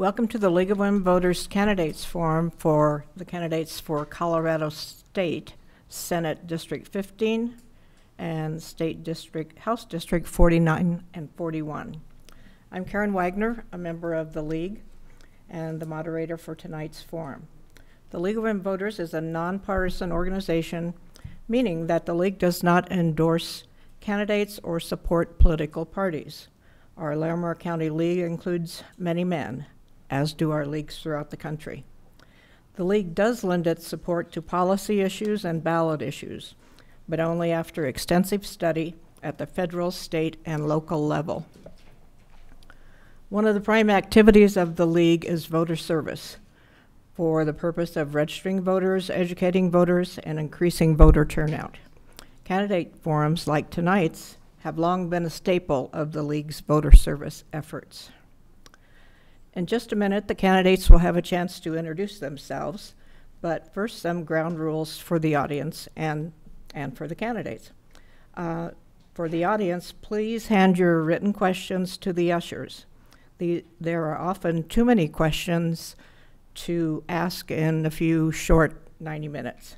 Welcome to the League of Women Voters Candidates Forum for the candidates for Colorado State Senate District 15 and State District, House District 49 and 41. I'm Karen Wagner, a member of the League and the moderator for tonight's forum. The League of Women Voters is a nonpartisan organization, meaning that the League does not endorse candidates or support political parties. Our Larimer County League includes many men, as do our leagues throughout the country. The League does lend its support to policy issues and ballot issues, but only after extensive study at the federal, state, and local level. One of the prime activities of the League is voter service for the purpose of registering voters, educating voters, and increasing voter turnout. Candidate forums like tonight's have long been a staple of the League's voter service efforts. In just a minute, the candidates will have a chance to introduce themselves, but first some ground rules for the audience and for the candidates. For the audience, please hand your written questions to the ushers. There are often too many questions to ask in a few short 90 minutes.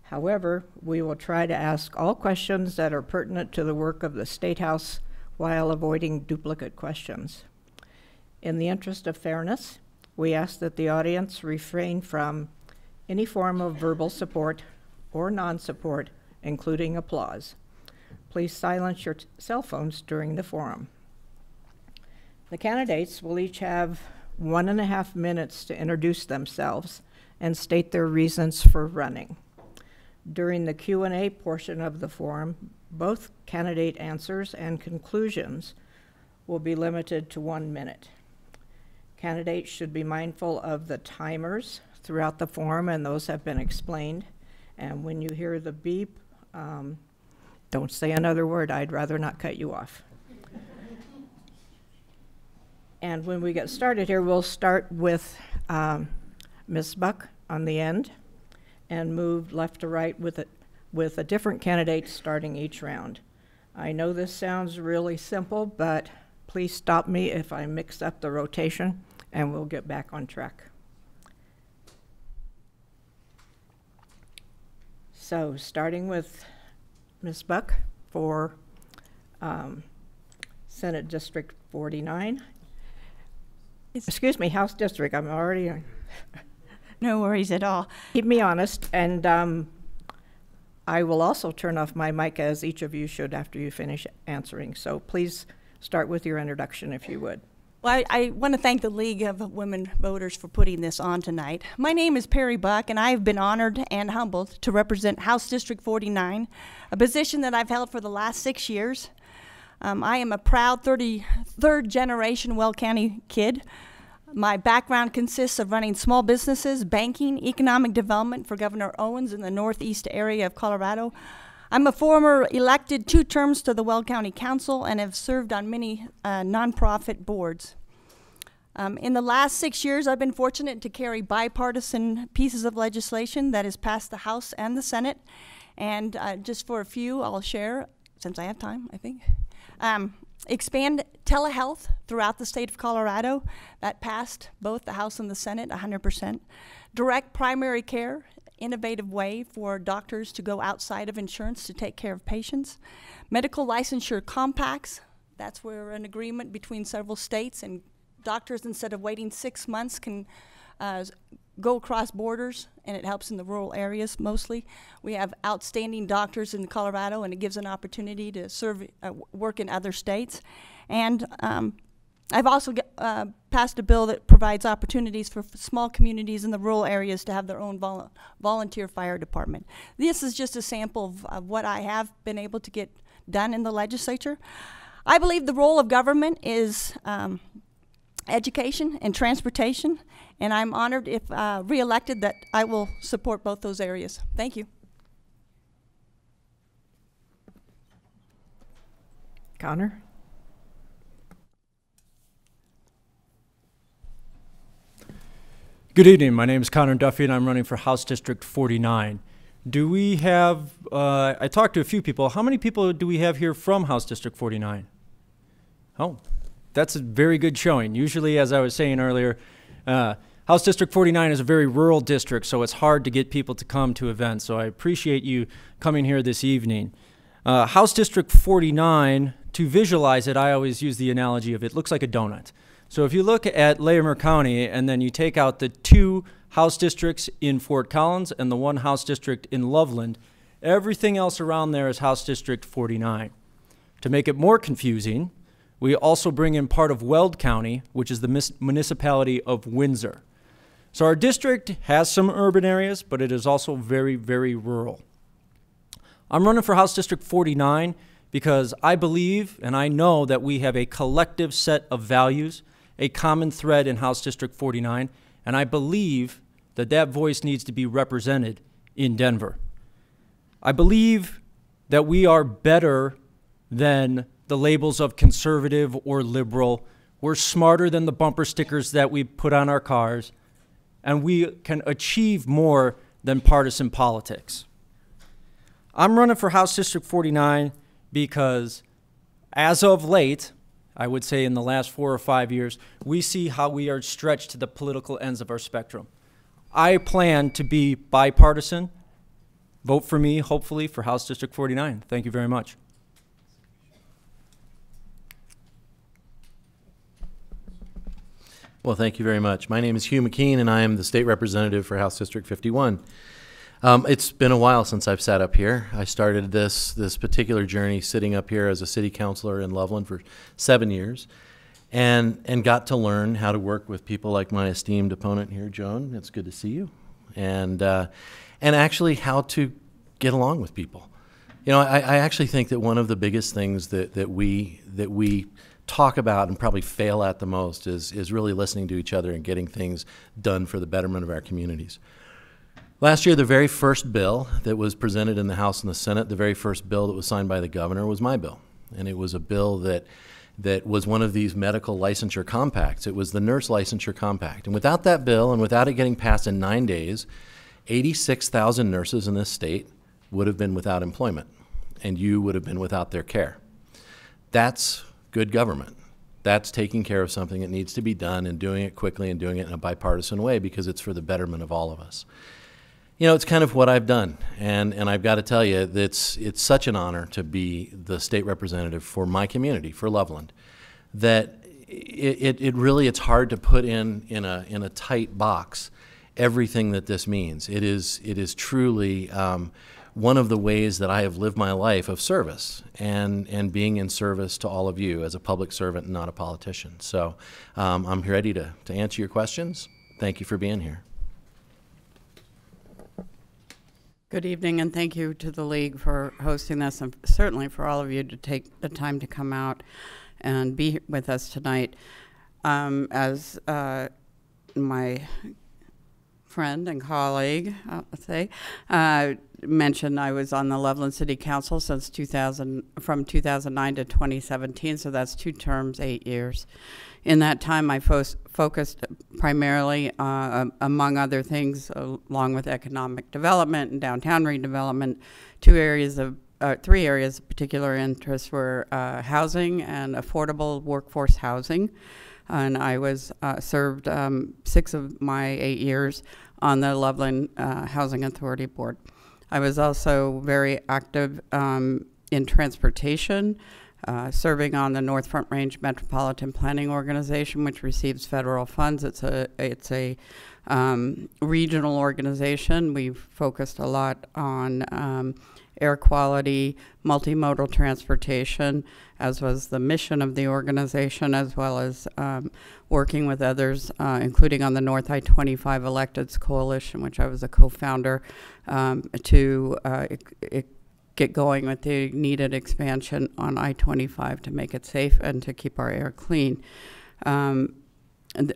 However, we will try to ask all questions that are pertinent to the work of the State House while avoiding duplicate questions. In the interest of fairness, we ask that the audience refrain from any form of verbal support or non-support, including applause. Please silence your cell phones during the forum. The candidates will each have 1.5 minutes to introduce themselves and state their reasons for running. During the Q&A portion of the forum, both candidate answers and conclusions will be limited to 1 minute. Candidates should be mindful of the timers throughout the forum, and those have been explained. And when you hear the beep, don't say another word. I'd rather not cut you off. And when we get started here, we'll start with Ms. Buck on the end and move left to right with a different candidate starting each round. I know this sounds really simple, but please stop me if I mix up the rotation, and we'll get back on track. So starting with Ms. Buck for Senate District 49. Excuse me, House District, I'm already... No worries at all. Keep me honest, and I will also turn off my mic, as each of you should after you finish answering. So please start with your introduction, if you would. Well, I want to thank the League of Women Voters for putting this on tonight. My name is Perry Buck, and I have been honored and humbled to represent House District 49, a position that I've held for the last 6 years. I am a proud 33rd generation Weld County kid. My background consists of running small businesses, banking, economic development for Governor Owens in the northeast area of Colorado. I'm a former elected 2 terms to the Weld County Council and have served on many nonprofit boards. In the last 6 years, I've been fortunate to carry bipartisan pieces of legislation that has passed the House and the Senate. And just for a few, I'll share, since I have time, I think. Expand telehealth throughout the state of Colorado. That passed both the House and the Senate 100%. Direct primary care, innovative way for doctors to go outside of insurance to take care of patients. Medical licensure compacts, that's where an agreement between several states and doctors, instead of waiting 6 months, can go across borders, and it helps in the rural areas mostly. We have outstanding doctors in Colorado, and it gives an opportunity to serve, work in other states. And I've also passed a bill that provides opportunities for small communities in the rural areas to have their own volunteer fire department. This is just a sample of what I have been able to get done in the legislature. I believe the role of government is education and transportation, and I'm honored, if re-elected, that I will support both those areas. Thank you. Conor? Good evening. My name is Conor Duffy, and I'm running for House District 49. Do we have, I talked to a few people. How many people do we have here from House District 49? Oh, that's a very good showing. Usually, as I was saying earlier, House District 49 is a very rural district, so it's hard to get people to come to events. So I appreciate you coming here this evening. House District 49, to visualize it, I always use the analogy of it looks like a donut. So if you look at Larimer County and then you take out the 2 House districts in Fort Collins and the 1 House district in Loveland, everything else around there is House District 49. To make it more confusing, we also bring in part of Weld County, which is the municipality of Windsor. So our district has some urban areas, but it is also very, very rural. I'm running for House District 49 because I believe and I know that we have a collective set of values, a common thread in House District 49, and I believe that that voice needs to be represented in Denver. I believe that we are better than the labels of conservative or liberal. We're smarter than the bumper stickers that we put on our cars, and we can achieve more than partisan politics. I'm running for House District 49 because as of late, I would say in the last 4 or 5 years, we see how we are stretched to the political ends of our spectrum. I plan to be bipartisan. Vote for me, hopefully, for House District 49. Thank you very much. Well, thank you very much. My name is Hugh McKean, and I am the state representative for House District 51. It's been a while since I've sat up here. I started this particular journey sitting up here as a city councilor in Loveland for 7 years, and got to learn how to work with people like my esteemed opponent here, Joan. It's good to see you, and actually how to get along with people. You know, I actually think that one of the biggest things that we talk about and probably fail at the most is really listening to each other and getting things done for the betterment of our communities. Last year, the very first bill that was presented in the House and the Senate, the very first bill that was signed by the governor was my bill. And it was a bill that was one of these medical licensure compacts. It was the nurse licensure compact. And without that bill and without it getting passed in 9 days, 86,000 nurses in this state would have been without employment, and you would have been without their care. That's good government. That's taking care of something that needs to be done and doing it quickly and doing it in a bipartisan way because it's for the betterment of all of us. You know, it's kind of what I've done, and I've got to tell you, it's such an honor to be the state representative for my community, for Loveland, that it's hard to put in a tight box everything that this means. It is truly one of the ways that I have lived my life of service and being in service to all of you as a public servant and not a politician. So I'm ready to answer your questions. Thank you for being here. Good evening, and thank you to the League for hosting this, and certainly for all of you to take the time to come out and be with us tonight. As my friend and colleague, let's say, mentioned, I was on the Loveland City Council since from 2009 to 2017, so that's 2 terms, 8 years. In that time, I focused primarily, among other things, along with economic development and downtown redevelopment, 3 areas of particular interest were housing and affordable workforce housing. And I was served 6 of my 8 years on the Loveland Housing Authority Board. I was also very active in transportation, serving on the North Front Range Metropolitan Planning Organization, which receives federal funds. It's a regional organization. We've focused a lot on air quality, multimodal transportation, as was the mission of the organization, as well as working with others, including on the North I-25 Electeds Coalition, which I was a co-founder, to get going with the needed expansion on I-25 to make it safe and to keep our air clean. And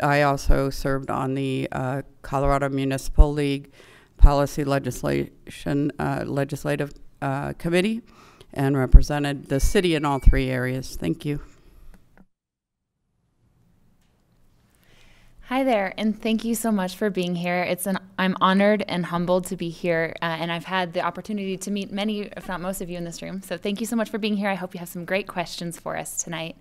I also served on the Colorado Municipal League Policy Legislative Committee and represented the city in all 3 areas. Thank you. Hi there, and thank you so much for being here. I'm honored and humbled to be here, and I've had the opportunity to meet many, if not most of you in this room. So thank you so much for being here. I hope you have some great questions for us tonight.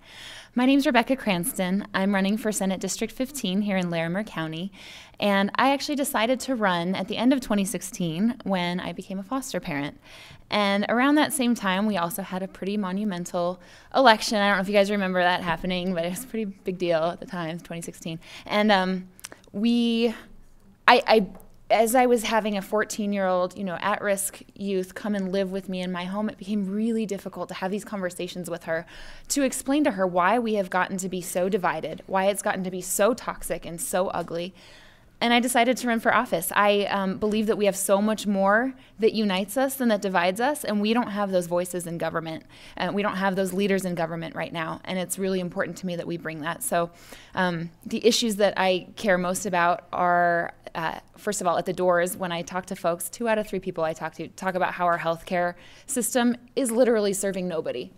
My name's Rebecca Cranston. I'm running for Senate District 15 here in Larimer County, and I actually decided to run at the end of 2016 when I became a foster parent. And around that same time, we also had a pretty monumental election. I don't know if you guys remember that happening, but it was a pretty big deal at the time, 2016. And as I was having a 14-year-old, at-risk youth come and live with me in my home, it became really difficult to have these conversations with her, to explain to her why we have gotten to be so divided, why it's gotten to be so toxic and so ugly. And I decided to run for office. I believe that we have so much more that unites us than that divides us, and we don't have those voices in government. We don't have those leaders in government right now, and it's really important to me that we bring that. So the issues that I care most about are, first of all, at the doors, when I talk to folks, 2 out of 3 people I talk to talk about how our healthcare system is literally serving nobody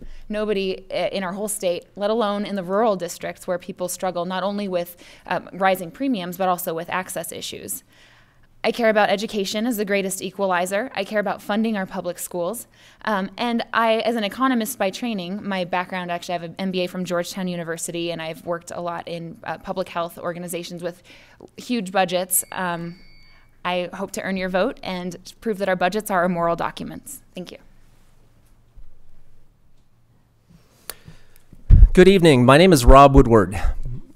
in our whole state, let alone in the rural districts where people struggle not only with rising premiums, but also with access issues. I care about education as the greatest equalizer. I care about funding our public schools. And I, as an economist by training, my background, actually, I have an MBA from Georgetown University, and I've worked a lot in public health organizations with huge budgets. I hope to earn your vote and prove that our budgets are moral documents. Thank you. Good evening. My name is Rob Woodward.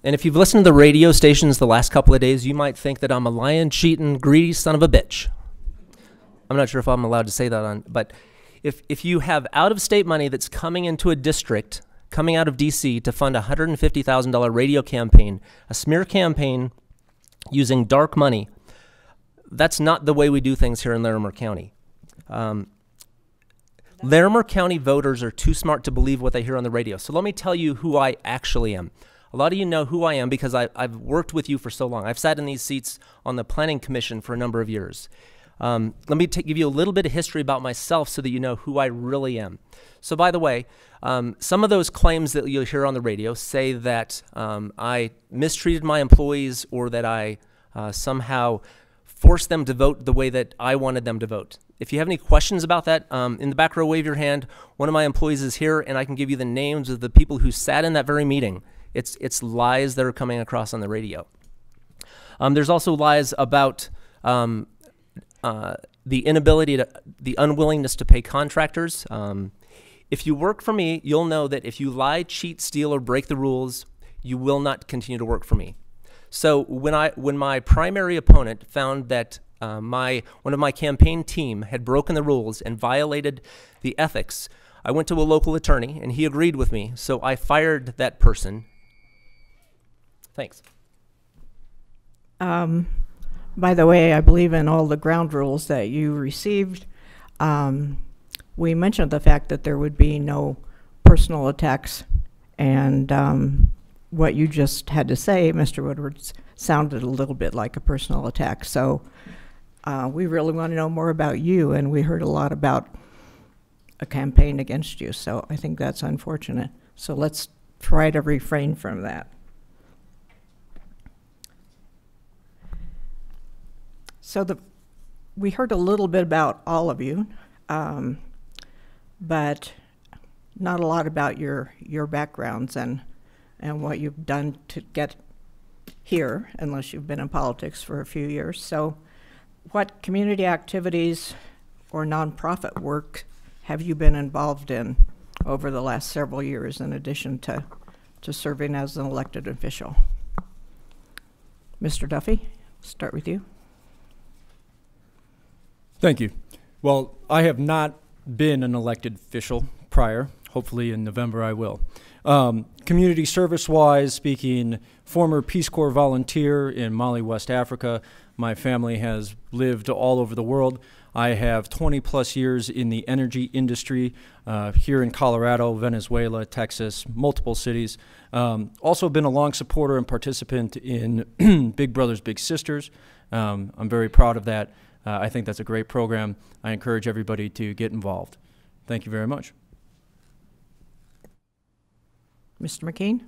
And if you've listened to the radio stations the last couple of days, you might think that I'm a lying, cheating, greedy son of a bitch. I'm not sure if I'm allowed to say that on, but if you have out-of-state money that's coming into a district, coming out of D.C. to fund a $150,000 radio campaign, a smear campaign using dark money, that's not the way we do things here in Larimer County. Larimer County voters are too smart to believe what they hear on the radio. So let me tell you who I actually am. A lot of you know who I am because I've worked with you for so long. I've sat in these seats on the Planning Commission for a number of years. Let me give you a little bit of history about myself so that you know who I really am. So by the way, some of those claims that you'll hear on the radio say that I mistreated my employees or that I somehow forced them to vote the way that I wanted them to vote. If you have any questions about that, in the back row, wave your hand. One of my employees is here, and I can give you the names of the people who sat in that very meeting. It's lies that are coming across on the radio. There's also lies about the unwillingness to pay contractors. If you work for me, you'll know that if you lie, cheat, steal, or break the rules, you will not continue to work for me. So when my primary opponent found that one of my campaign team had broken the rules and violated the ethics, I went to a local attorney, and he agreed with me. So I fired that person. Thanks. By the way, I believe in all the ground rules that you received. We mentioned the fact that there would be no personal attacks, and what you just had to say, Mr. Woodward, sounded a little bit like a personal attack. So we really want to know more about you, and we heard a lot about a campaign against you. So I think that's unfortunate. So let's try to refrain from that. So we heard a little bit about all of you, but not a lot about your backgrounds and what you've done to get here, unless you've been in politics for a few years. So what community activities or nonprofit work have you been involved in over the last several years, in addition to serving as an elected official? Mr. Duffy, start with you. Thank you. Well, I have not been an elected official prior. Hopefully in November I will. Community service-wise, speaking, former Peace Corps volunteer in Mali, West Africa. My family has lived all over the world. I have 20-plus years in the energy industry here in Colorado, Venezuela, Texas, multiple cities. Also been a long supporter and participant in Big Brothers Big Sisters. I'm very proud of that. I think that's a great program. I encourage everybody to get involved. Thank you very much. Mr. McKean?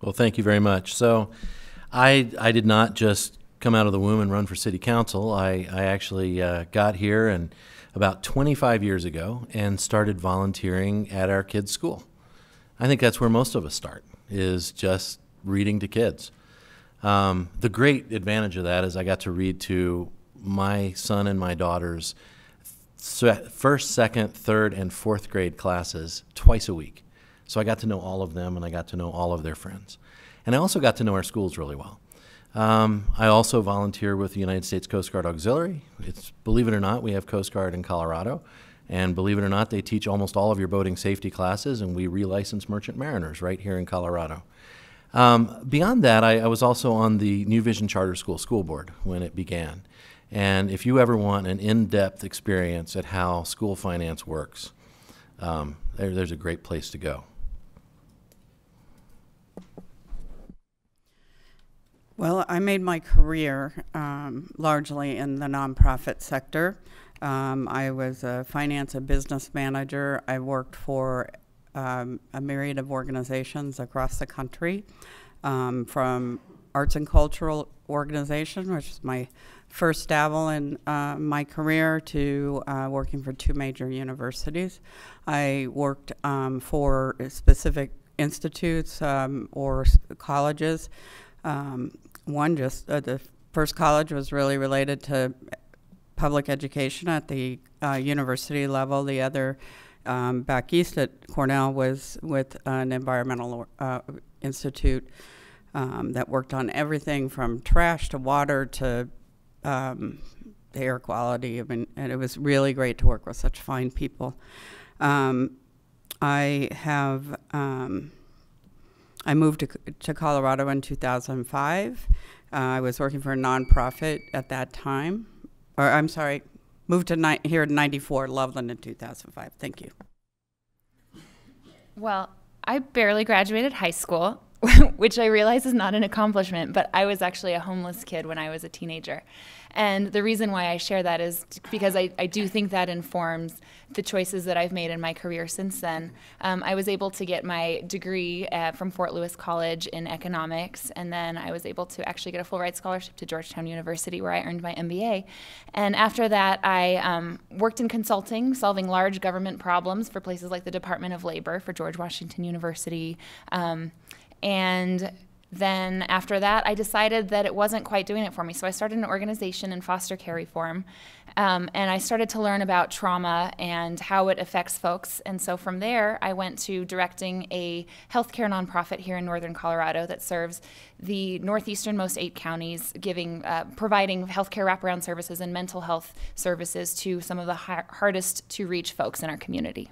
Well, thank you very much. So I did not just come out of the womb and run for city council. I actually got here and about 25 years ago and started volunteering at our kids' school. I think that's where most of us start, is just reading to kids. The great advantage of that is I got to read to my son and my daughter's first, second, third, and fourth grade classes twice a week. So I got to know all of them, and I got to know all of their friends. And I also got to know our schools really well. I also volunteer with the United States Coast Guard Auxiliary. Believe it or not, we have Coast Guard in Colorado. And believe it or not, they teach almost all of your boating safety classes, and we relicense merchant mariners right here in Colorado. Beyond that, I was also on the New Vision Charter School board when it began. And if you ever want an in-depth experience at how school finance works, there's a great place to go. Well, I made my career largely in the nonprofit sector. I was a finance and business manager. I worked for a myriad of organizations across the country, from arts and cultural organization, which is my first dabble in my career, to working for 2 major universities. I worked for specific institutes or colleges. The first college was really related to public education at the university level. The other back east at Cornell was with an environmental institute that worked on everything from trash to water to air quality. I mean, and it was really great to work with such fine people. I moved to Colorado in 2005. I was working for a nonprofit at that time. Moved to here in 94, Loveland in 2005. Thank you. Well, I barely graduated high school, which I realize is not an accomplishment, but I was actually a homeless kid when I was a teenager. And the reason why I share that is because I do think that informs the choices that I've made in my career since then. I was able to get my degree from Fort Lewis College in economics, and then I was able to actually get a full ride scholarship to Georgetown University, where I earned my MBA. And after that, I worked in consulting, solving large government problems for places like the Department of Labor for George Washington University. And then after that, I decided that it wasn't quite doing it for me. So I started an organization in foster care reform, and I started to learn about trauma and how it affects folks. And so from there, I went to directing a healthcare nonprofit here in northern Colorado that serves the northeasternmost 8 counties, providing healthcare wraparound services and mental health services to some of the hardest to reach folks in our community.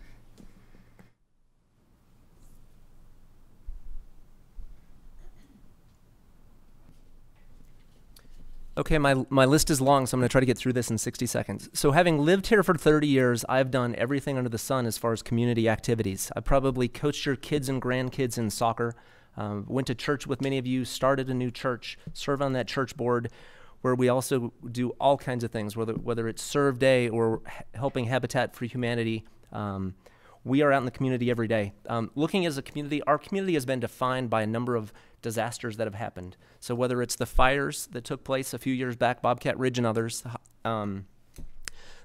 Okay, my list is long, so I'm going to try to get through this in 60 seconds. So having lived here for 30 years, I've done everything under the sun as far as community activities. I probably coached your kids and grandkids in soccer, went to church with many of you, started a new church, serve on that church board, where we also do all kinds of things, whether it's Serve Day or helping Habitat for Humanity. We are out in the community every day. Looking as a community, our community has been defined by a number of disasters that have happened. So whether it's the fires that took place a few years back, Bobcat Ridge and others, the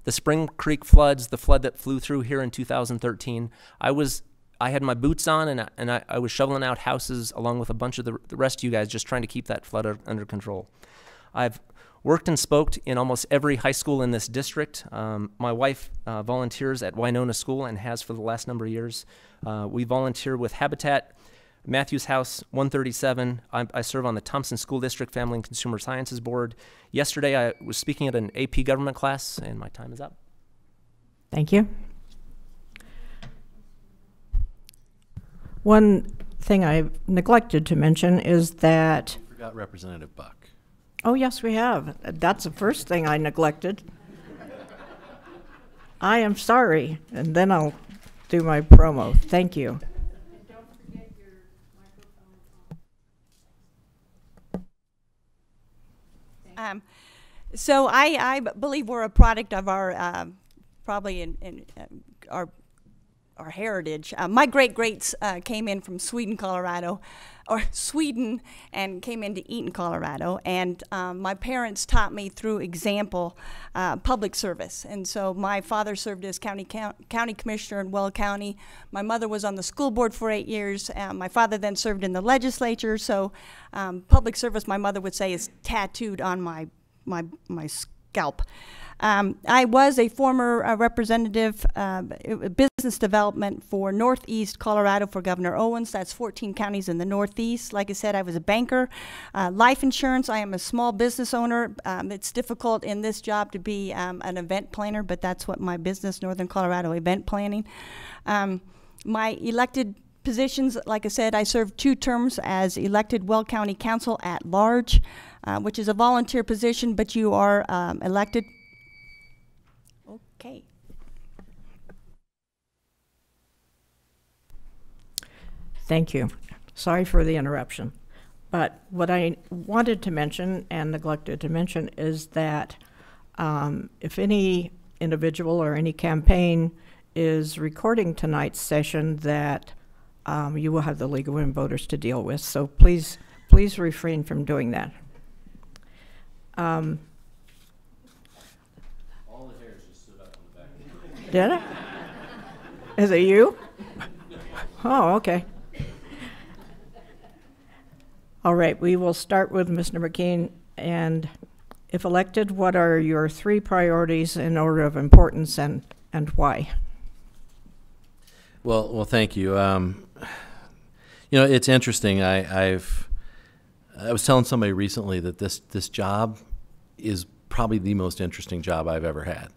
Spring Creek floods, the flood that flew through here in 2013, I had my boots on and I was shoveling out houses along with a bunch of the rest of you guys, just trying to keep that flood under control. I've worked and spoke in almost every high school in this district. My wife volunteers at Winona School and has for the last number of years. We volunteer with Habitat, Matthews House 137. I serve on the Thompson School District Family and Consumer Sciences Board. Yesterday I was speaking at an AP government class, and my time is up. Thank you. One thing I neglected to mention is that... Forgot Representative Buck. Oh, yes, we have. That's the first thing I neglected. I am sorry, and then I'll do my promo. Thank you. And don't forget your microphone on. So I believe we're a product of our probably in our our heritage. My great-greats came in from Sweden, Colorado, or Sweden, and came into Eaton, Colorado. And my parents taught me through example public service. And so my father served as county commissioner in Weld County. My mother was on the school board for 8 years. My father then served in the legislature. So public service, my mother would say, is tattooed on my scalp. I was a former representative, business development for Northeast Colorado for Governor Owens. That's 14 counties in the Northeast. Like I said, I was a banker. Life insurance, I am a small business owner. It's difficult in this job to be an event planner, but that's what my business, Northern Colorado Event Planning. My elected positions, like I said, I served 2 terms as elected Weld County Council at Large, which is a volunteer position, but you are elected. Okay. Thank you. Sorry for the interruption. But what I wanted to mention and neglected to mention is that if any individual or any campaign is recording tonight's session, that you will have the League of Women Voters to deal with. So please refrain from doing that. Did it? Is it you? Oh, okay. All right, we will start with Mr. McKean. And if elected, what are your 3 priorities in order of importance and why? Well, thank you. It's interesting. I was telling somebody recently that this job is probably the most interesting job I've ever had.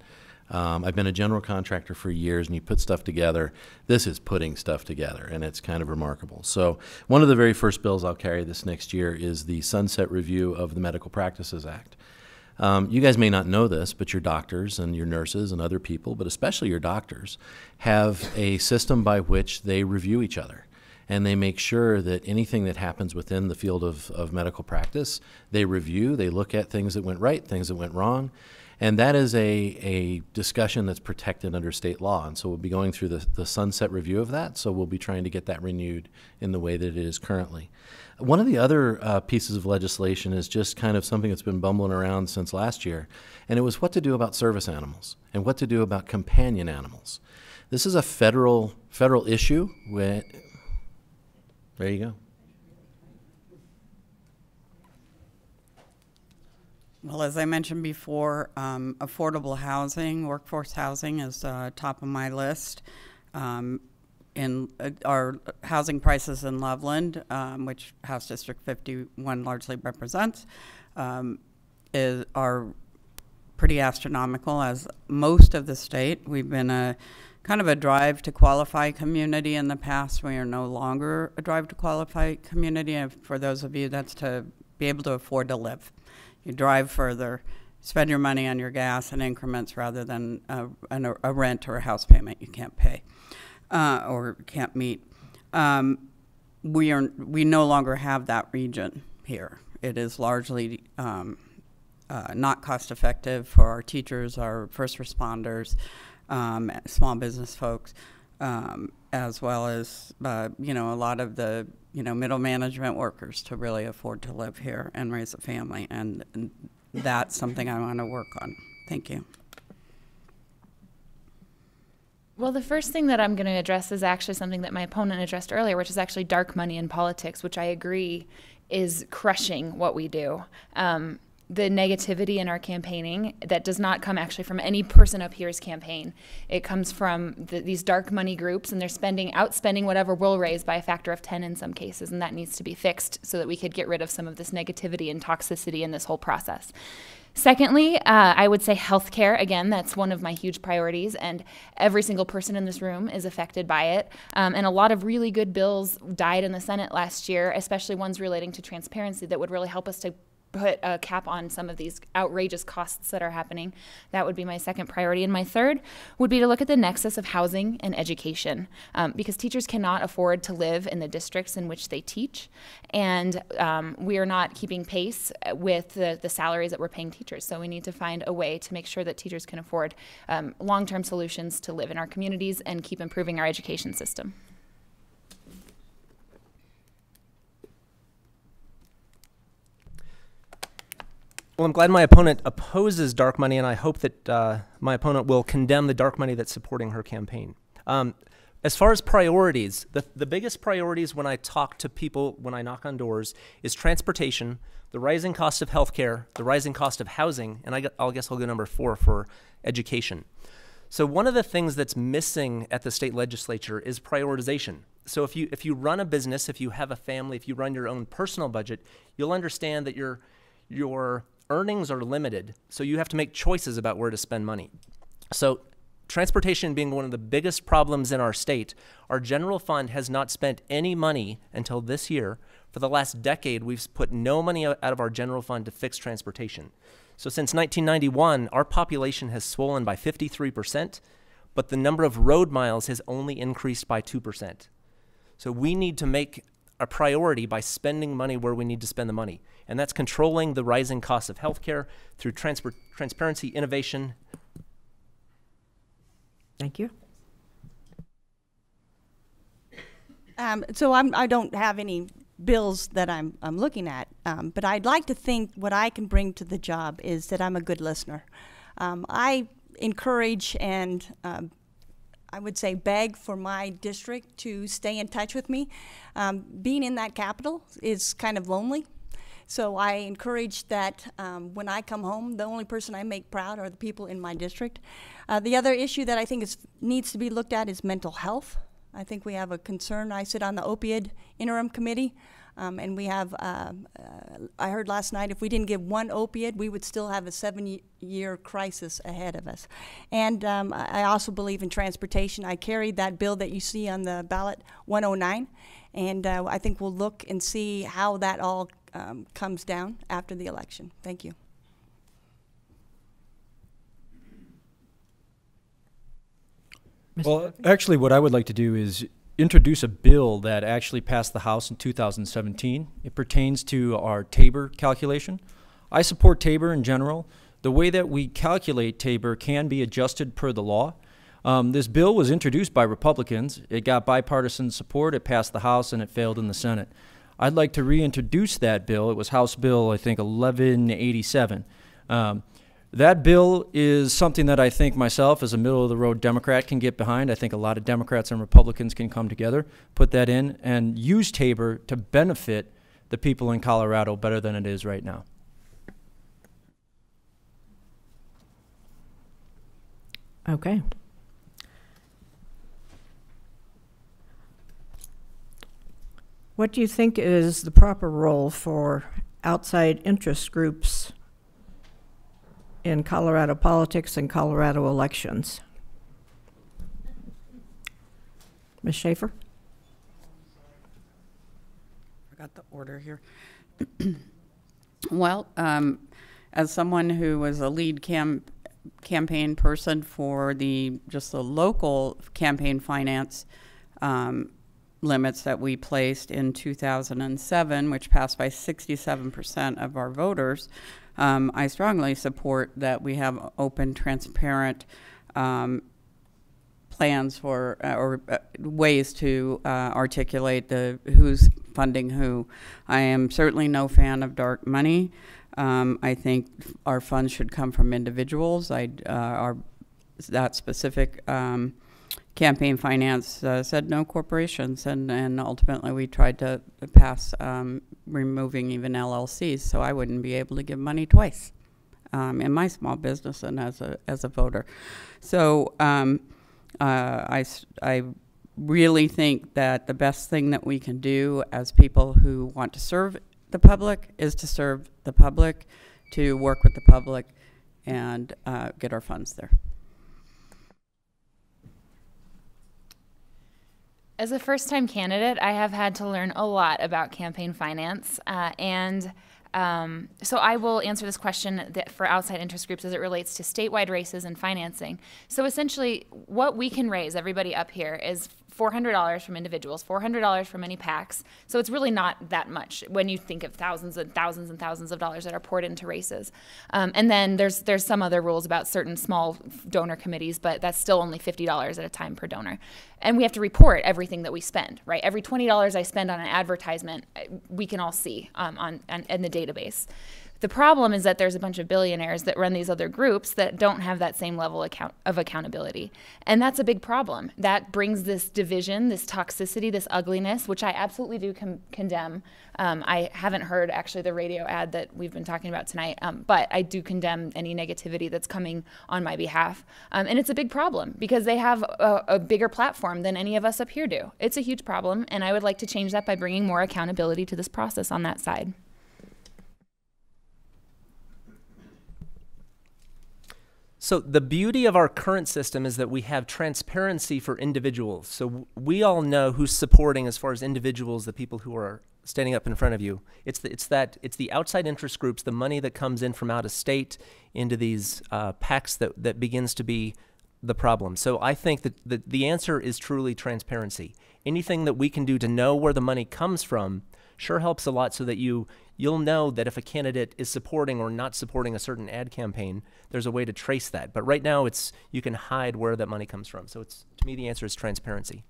I've been a general contractor for years, and you put stuff together. This is putting stuff together, and it's kind of remarkable. So one of the very first bills I'll carry this next year is the sunset review of the Medical Practices Act. You guys may not know this, but your doctors and your nurses and other people, but especially your doctors, have a system by which they review each other. And they make sure that anything that happens within the field of medical practice, they review, they look at things that went right, things that went wrong. And that is a discussion that's protected under state law. And so we'll be going through the sunset review of that. So we'll be trying to get that renewed in the way that it is currently. One of the other pieces of legislation is just kind of something that's been bumbling around since last year. And it was what to do about service animals and what to do about companion animals. This is a federal issue. There you go. Well, as I mentioned before, affordable housing, workforce housing is top of my list. In our housing prices in Loveland, which House District 51 largely represents, are pretty astronomical, as most of the state. We've been a kind of a drive to qualify community in the past. We are no longer a drive to qualify community. And for those of you, that's to be able to afford to live. You drive further, spend your money on your gas in increments rather than a rent or a house payment you can't pay or can't meet. We no longer have that region here. It is largely not cost effective for our teachers, our first responders, small business folks, as well as a lot of the middle management workers to really afford to live here and raise a family, and that's something I want to work on. Thank you. Well, the first thing that I'm going to address is actually something that my opponent addressed earlier, which is actually dark money in politics, which I agree is crushing what we do. The negativity in our campaigning that does not come actually from any person up here's campaign. It comes from these dark money groups, and they're outspending whatever we'll raise by a factor of 10 in some cases, and that needs to be fixed so that we could get rid of some of this negativity and toxicity in this whole process. Secondly, I would say healthcare. Again, that's one of my huge priorities, and every single person in this room is affected by it. And a lot of really good bills died in the Senate last year, especially ones relating to transparency that would really help us to put a cap on some of these outrageous costs that are happening. That would be my second priority. And my third would be to look at the nexus of housing and education, because teachers cannot afford to live in the districts in which they teach. And we are not keeping pace with the salaries that we're paying teachers. So we need to find a way to make sure that teachers can afford long-term solutions to live in our communities and keep improving our education system. Well, I'm glad my opponent opposes dark money, and I hope that my opponent will condemn the dark money that's supporting her campaign. As far as priorities, the biggest priorities when I talk to people, when I knock on doors, is transportation, the rising cost of healthcare, the rising cost of housing, and I guess I'll go number 4 for education. So one of the things that's missing at the state legislature is prioritization. So if you run a business, if you have a family, if you run your own personal budget, you'll understand that your earnings are limited, so you have to make choices about where to spend money. So transportation being one of the biggest problems in our state, our general fund has not spent any money until this year. For the last decade, we've put no money out of our general fund to fix transportation. So since 1991, our population has swollen by 53%, but the number of road miles has only increased by 2%. So we need to make a priority by spending money where we need to spend the money. And that's controlling the rising costs of healthcare through transparency, innovation. Thank you. So I don't have any bills that I'm looking at, but I'd like to think what I can bring to the job is that I'm a good listener. I encourage and I would say beg for my district to stay in touch with me. Being in that capital is kind of lonely. So I encourage that when I come home, the only person I make proud are the people in my district. The other issue that I think needs to be looked at is mental health. I think we have a concern. I sit on the opioid interim committee, and we have, I heard last night, if we didn't give one opiate, we would still have a 7-year crisis ahead of us. And I also believe in transportation. I carried that bill that you see on the ballot, 109, and I think we'll look and see how that all comes down after the election. Thank you. Well, actually, what I would like to do is introduce a bill that actually passed the House in 2017. It pertains to our Tabor calculation. I support Tabor in general. The way that we calculate Tabor can be adjusted per the law. This bill was introduced by Republicans. It got bipartisan support. It passed the House, and it failed in the Senate. I'd like to reintroduce that bill. It was House Bill, I think, 1187. That bill is something that I think myself, as a middle-of-the-road Democrat, can get behind. I think a lot of Democrats and Republicans can come together, put that in, and use Tabor to benefit the people in Colorado better than it is right now. Okay. What do you think is the proper role for outside interest groups in Colorado politics and Colorado elections? Ms. Shaffer? Forgot the order here. Well, as someone who was a lead campaign person for just the local campaign finance limits that we placed in 2007, which passed by 67% of our voters, I strongly support that we have open, transparent plans for or ways to articulate who's funding who. I am certainly no fan of dark money. I think our funds should come from individuals. That specific campaign finance said no corporations, and ultimately we tried to pass removing even LLCs, so I wouldn't be able to give money twice in my small business and as a voter. So I really think that the best thing that we can do as people who want to serve the public is to serve the public, to work with the public, and get our funds there. As a first-time candidate, I have had to learn a lot about campaign finance, and So I will answer this question for outside interest groups as it relates to statewide races and financing. So essentially, what we can raise, everybody up here, is $400 from individuals, $400 from any PACs. So it's really not that much when you think of thousands and thousands and thousands of dollars that are poured into races. And then there's some other rules about certain small donor committees, but that's still only $50 at a time per donor. And we have to report everything that we spend, right? Every $20 I spend on an advertisement, we can all see in the database. The problem is that there's a bunch of billionaires that run these other groups that don't have that same level of accountability. And that's a big problem. That brings this division, this toxicity, this ugliness, which I absolutely do condemn. I haven't heard actually the radio ad that we've been talking about tonight, but I do condemn any negativity that's coming on my behalf. And it's a big problem because they have a bigger platform than any of us up here do. It's a huge problem, and I would like to change that by bringing more accountability to this process on that side. So the beauty of our current system is that we have transparency for individuals. So we all know who's supporting, as far as individuals, the people who are standing up in front of you. It's the outside interest groups, the money that comes in from out of state into these PACs that begins to be the problem. So I think that the answer is truly transparency. Anything that we can do to know where the money comes from sure helps a lot, so that you'll know that if a candidate is supporting or not supporting a certain ad campaign, there's a way to trace that. But right now, you can hide where that money comes from. So to me, the answer is transparency.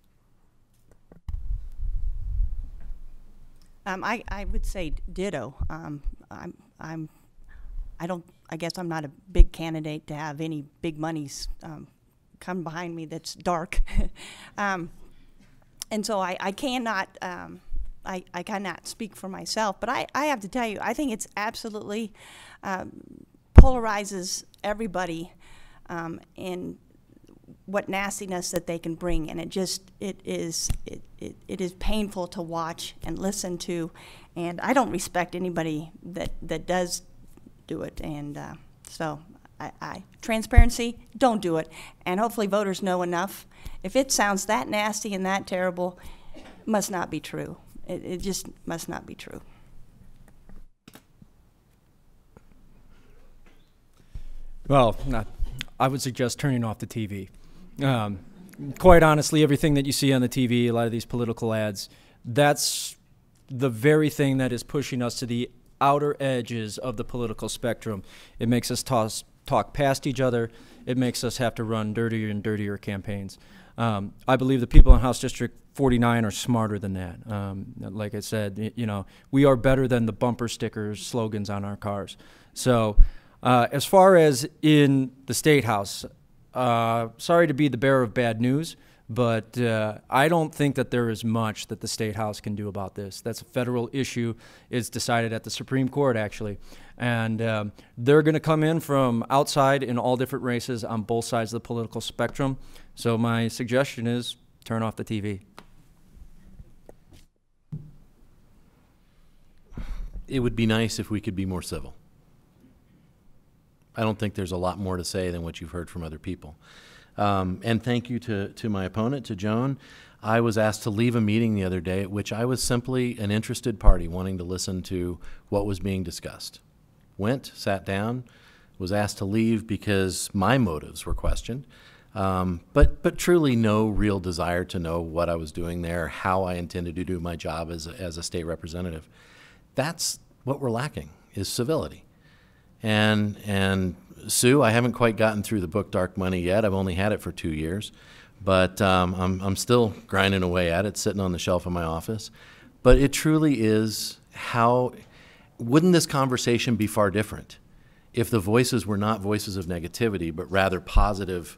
I would say ditto. I guess I'm not a big candidate to have any big monies come behind me that's dark, and so I cannot. I cannot speak for myself, but I have to tell you, I think it's absolutely polarizes everybody in what nastiness that they can bring, and it is painful to watch and listen to, and I don't respect anybody that does do it, and so transparency, don't do it, and hopefully voters know enough. If it sounds that nasty and that terrible, it must not be true. It just must not be true. Well, I would suggest turning off the TV. Quite honestly, everything that you see on the TV, a lot of these political ads, that's the very thing that is pushing us to the outer edges of the political spectrum. It makes us talk past each other. It makes us have to run dirtier and dirtier campaigns. I believe the people in House District 49 are smarter than that. Like I said, we are better than the bumper stickers, slogans on our cars. So as far as in the State House, sorry to be the bearer of bad news, but I don't think that there is much that the State House can do about this. That's a federal issue. It's decided at the Supreme Court, actually. And they're going to come in from outside in all different races on both sides of the political spectrum. So my suggestion is turn off the TV. It would be nice if we could be more civil. I don't think there's a lot more to say than what you've heard from other people. And thank you to my opponent, to Joan. I was asked to leave a meeting the other day at which I was simply an interested party wanting to listen to what was being discussed. Went, sat down, was asked to leave because my motives were questioned, but truly no real desire to know what I was doing there, how I intended to do my job as a state representative. That's what we're lacking, is civility. And Sue, I haven't quite gotten through the book Dark Money yet. I've only had it for 2 years, but I'm still grinding away at it, sitting on the shelf of my office. But it truly is wouldn't this conversation be far different if the voices were not voices of negativity, but rather positive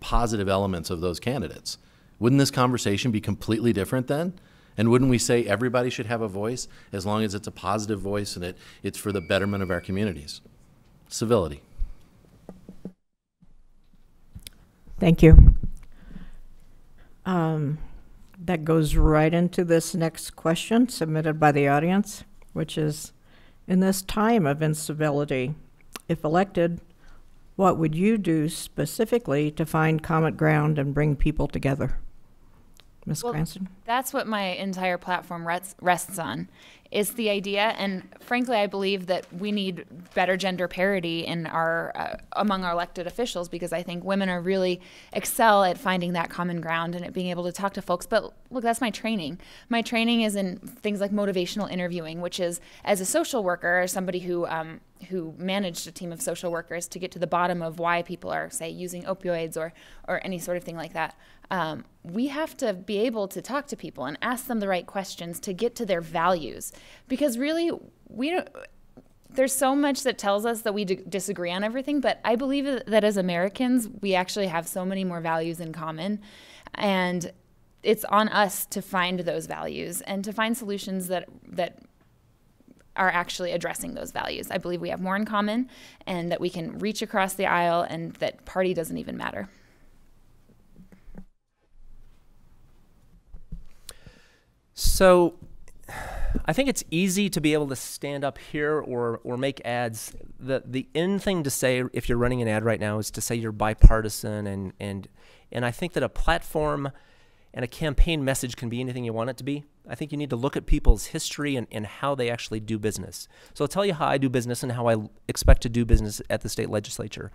elements of those candidates? Wouldn't this conversation be completely different then? And wouldn't we say everybody should have a voice as long as it's a positive voice and it's for the betterment of our communities? Civility. Thank you. That goes right into this next question submitted by the audience, which is, in this time of incivility, if elected, what would you do specifically to find common ground and bring people together? Ms. Cranston? That's what my entire platform rests on, is the idea. And frankly, I believe that we need better gender parity in our among our elected officials, because I think women are really excel at finding that common ground and at being able to talk to folks. But look, that's my training. My training is in things like motivational interviewing, which is, as a social worker, as somebody who managed a team of social workers to get to the bottom of why people are, say, using opioids or any sort of thing like that. We have to be able to talk to people and ask them the right questions to get to their values, because really there's so much that tells us that we disagree on everything, but I believe that as Americans, we actually have so many more values in common, and it's on us to find those values and to find solutions that are actually addressing those values. I believe we have more in common, and that we can reach across the aisle, and that party doesn't even matter. So I think it's easy to be able to stand up here or make ads. The in thing to say if you're running an ad right now is to say you're bipartisan, and I think that a platform and a campaign message can be anything you want it to be. I think you need to look at people's history and how they actually do business. So I'll tell you how I do business and how I expect to do business at the state legislature.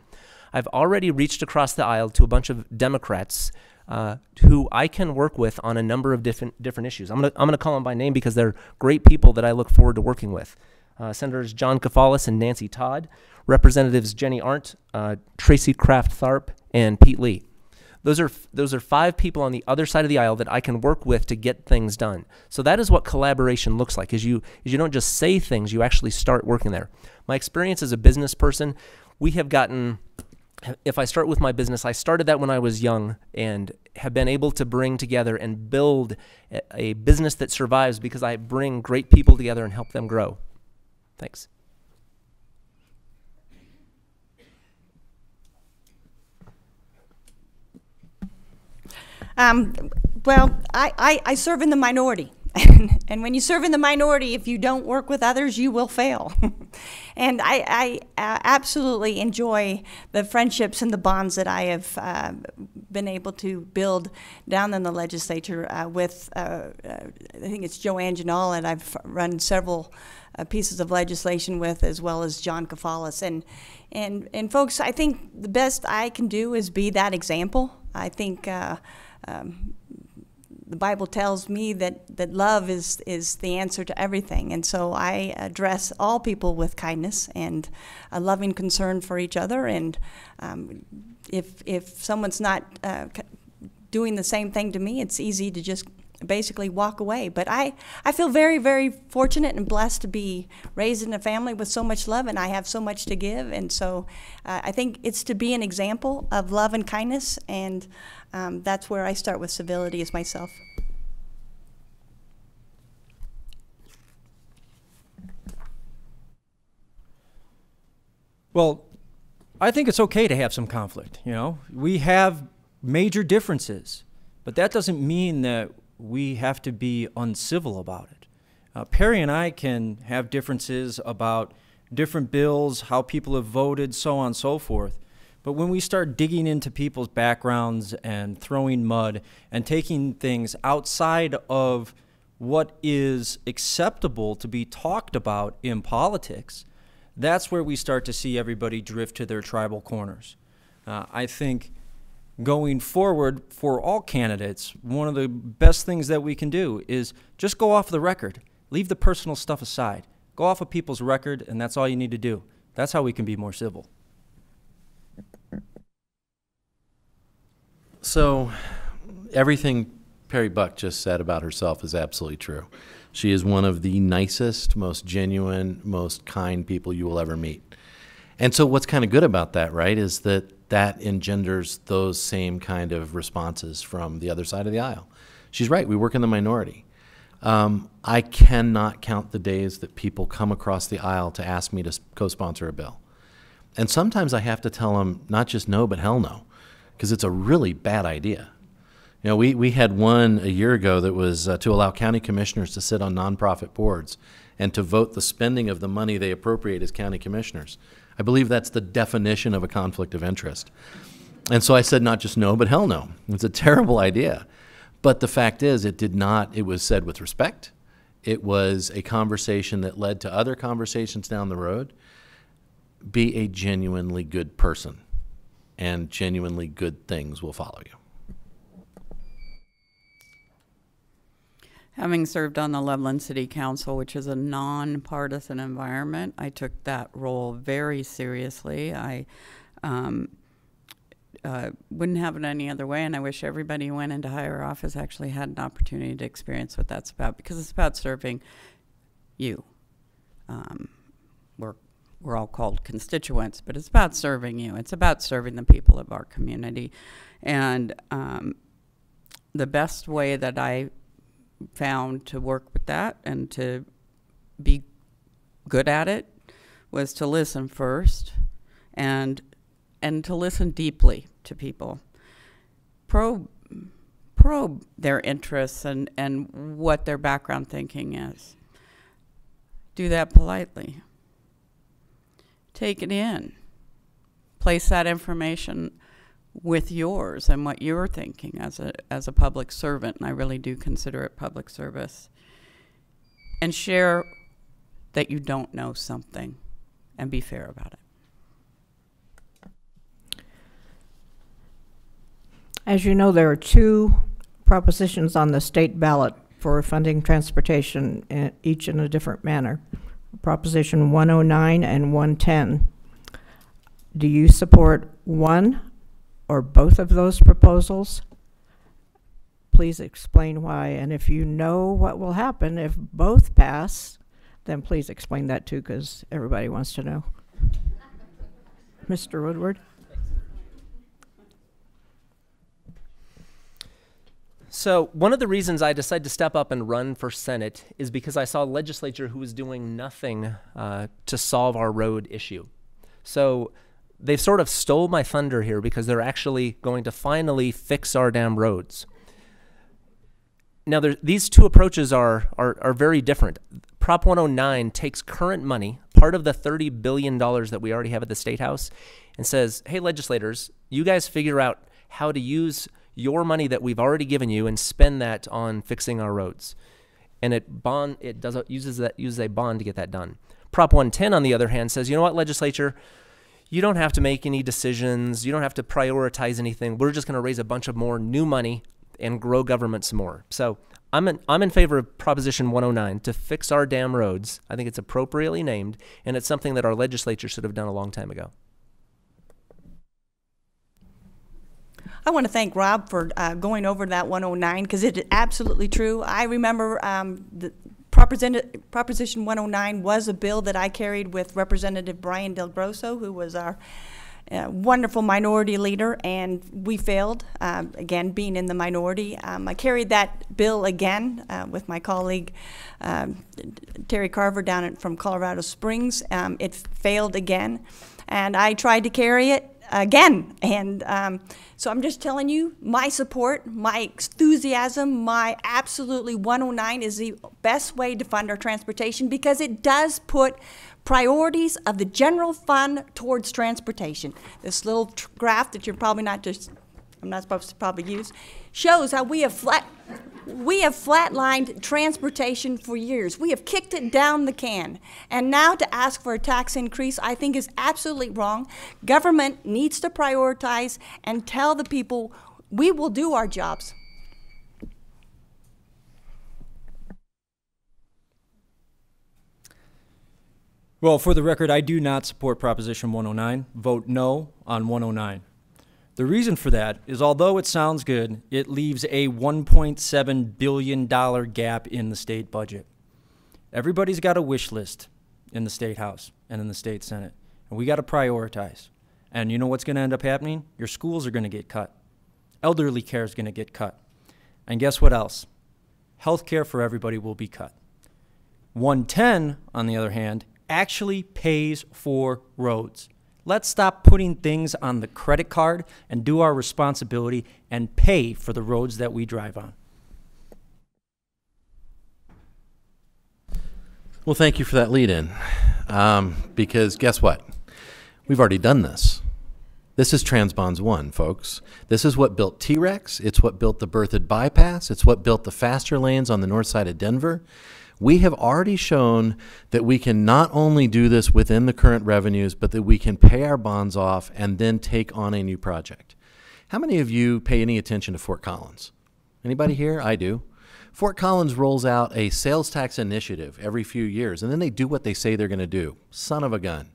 I've already reached across the aisle to a bunch of Democrats who I can work with on a number of different issues. I'm gonna call them by name because they're great people that I look forward to working with. Senators John Kafalis and Nancy Todd, Representatives Jenny Arndt, Tracy Kraft Tharp, and Pete Lee. Those are 5 people on the other side of the aisle that I can work with to get things done. So that is what collaboration looks like. Is you don't just say things, you actually start working there. My experience as a business person, we have gotten. If I start with my business, I started that when I was young and have been able to bring together and build a business that survives because I bring great people together and help them grow. Thanks. Well, I serve in the minority. And when you serve in the minority, if you don't work with others, you will fail. And I absolutely enjoy the friendships and the bonds that I have been able to build down in the legislature with, I think it's Joan that I've run several pieces of legislation with, as well as John Kafalis. And folks, I think the best I can do is be that example. I think the Bible tells me that love is the answer to everything. And so I address all people with kindness and a loving concern for each other. And if someone's not doing the same thing to me, it's easy to just basically walk away. But I feel very, very fortunate and blessed to be raised in a family with so much love, and I have so much to give. And so I think it's to be an example of love and kindness, and that's where I start with civility as myself. Well, I think it's okay to have some conflict, you know. We have major differences, but that doesn't mean that we have to be uncivil about it. Perry and I can have differences about different bills, how people have voted, so on and so forth. But when we start digging into people's backgrounds and throwing mud and taking things outside of what is acceptable to be talked about in politics, that's where we start to see everybody drift to their tribal corners. I think going forward for all candidates, one of the best things that we can do is just go off the record. Leave the personal stuff aside. Go off of people's record, and that's all you need to do. That's how we can be more civil. So everything Perry Buck just said about herself is absolutely true. She is one of the nicest, most genuine, most kind people you will ever meet. And so what's kind of good about that, right, is that engenders those same kind of responses from the other side of the aisle. She's right, we work in the minority. I cannot count the days that people come across the aisle to ask me to co-sponsor a bill. And sometimes I have to tell them not just no, but hell no, because it's a really bad idea. You know, we had one a year ago that was to allow county commissioners to sit on nonprofit boards and to vote the spending of the money they appropriate as county commissioners. I believe that's the definition of a conflict of interest. And so I said not just no, but hell no. It's a terrible idea. But the fact is, it was said with respect, It was a conversation that led to other conversations down the road. Be a genuinely good person, and genuinely good things will follow you. Having served on the Loveland City Council, which is a nonpartisan environment, I took that role very seriously. I wouldn't have it any other way, and I wish everybody who went into higher office actually had an opportunity to experience what that's about, because it's about serving you. We're all called constituents, but it's about serving you. It's about serving the people of our community. And the best way that I found to work with that and to be good at it was to listen first, and to listen deeply to people. Probe their interests and what their background thinking is. Do that politely. Take it in. Place that information with yours and what you're thinking as a public servant, and I really do consider it public service. And share that you don't know something, and be fair about it. As you know, there are two propositions on the state ballot for funding transportation, each in a different manner. Proposition 109 and 110. Do you support one or both of those proposals? Please explain why, and if you know what will happen if both pass, then please explain that too, because everybody wants to know. Mr. Woodward? So one of the reasons I decided to step up and run for Senate is because I saw a legislature who was doing nothing to solve our road issue. So they've sort of stole my thunder here, because they're actually going to finally fix our damn roads. Now, these two approaches are very different. Prop 109 takes current money, part of the $30 billion that we already have at the State House, and says, hey, legislators, you guys figure out how to use your money that we've already given you and spend that on fixing our roads. And it uses a bond to get that done. Prop 110, on the other hand, says, you know what, legislature, you don't have to make any decisions. You don't have to prioritize anything. We're just going to raise a bunch of more new money and grow government some more. So I'm in favor of Proposition 109 to fix our damn roads. I think it's appropriately named, and it's something that our legislature should have done a long time ago. I want to thank Rob for going over that 109, because it is absolutely true. I remember the Proposition 109 was a bill that I carried with Representative Brian Del Grosso, who was our wonderful minority leader, and we failed, again, being in the minority. I carried that bill again with my colleague Terry Carver down from Colorado Springs. It failed again, and I tried to carry it again. And so I'm just telling you, my support, my enthusiasm, my absolutely 109 is the best way to fund our transportation, because it does put priorities of the general fund towards transportation. This little graph that you're probably I'm not supposed to probably use, shows how we have flatlined transportation for years. We have kicked it down the can. And now to ask for a tax increase, I think, is absolutely wrong. Government needs to prioritize and tell the people, we will do our jobs. Well, for the record, I do not support Proposition 109. Vote no on 109. The reason for that is, although it sounds good, it leaves a $1.7 billion gap in the state budget. Everybody's got a wish list in the State House and in the State Senate, and we got to prioritize. And you know what's going to end up happening? Your schools are going to get cut. Elderly care is going to get cut. And guess what else? Health care for everybody will be cut. 110, on the other hand, actually pays for roads. Let's stop putting things on the credit card and do our responsibility and pay for the roads that we drive on. Well, thank you for that lead-in, because guess what? We've already done this. This is Transbonds 1, folks. This is what built T-Rex. It's what built the Berthoud bypass. It's what built the faster lanes on the north side of Denver. We have already shown that we can not only do this within the current revenues, but that we can pay our bonds off and then take on a new project. How many of you pay any attention to Fort Collins? Anybody here? I do. Fort Collins rolls out a sales tax initiative every few years, and then they do what they say they're going to do. Son of a gun.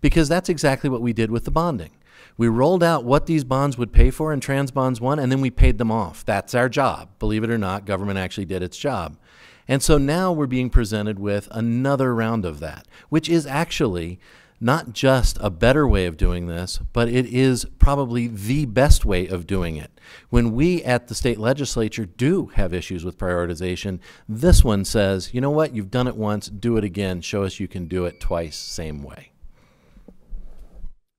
Because that's exactly what we did with the bonding. We rolled out what these bonds would pay for in Trans Bonds 1, and then we paid them off. That's our job. Believe it or not, government actually did its job. And so now we're being presented with another round of that, which is actually not just a better way of doing this, but it is probably the best way of doing it. When we at the state legislature do have issues with prioritization, this one says, you know what, you've done it once, do it again, show us you can do it twice, same way.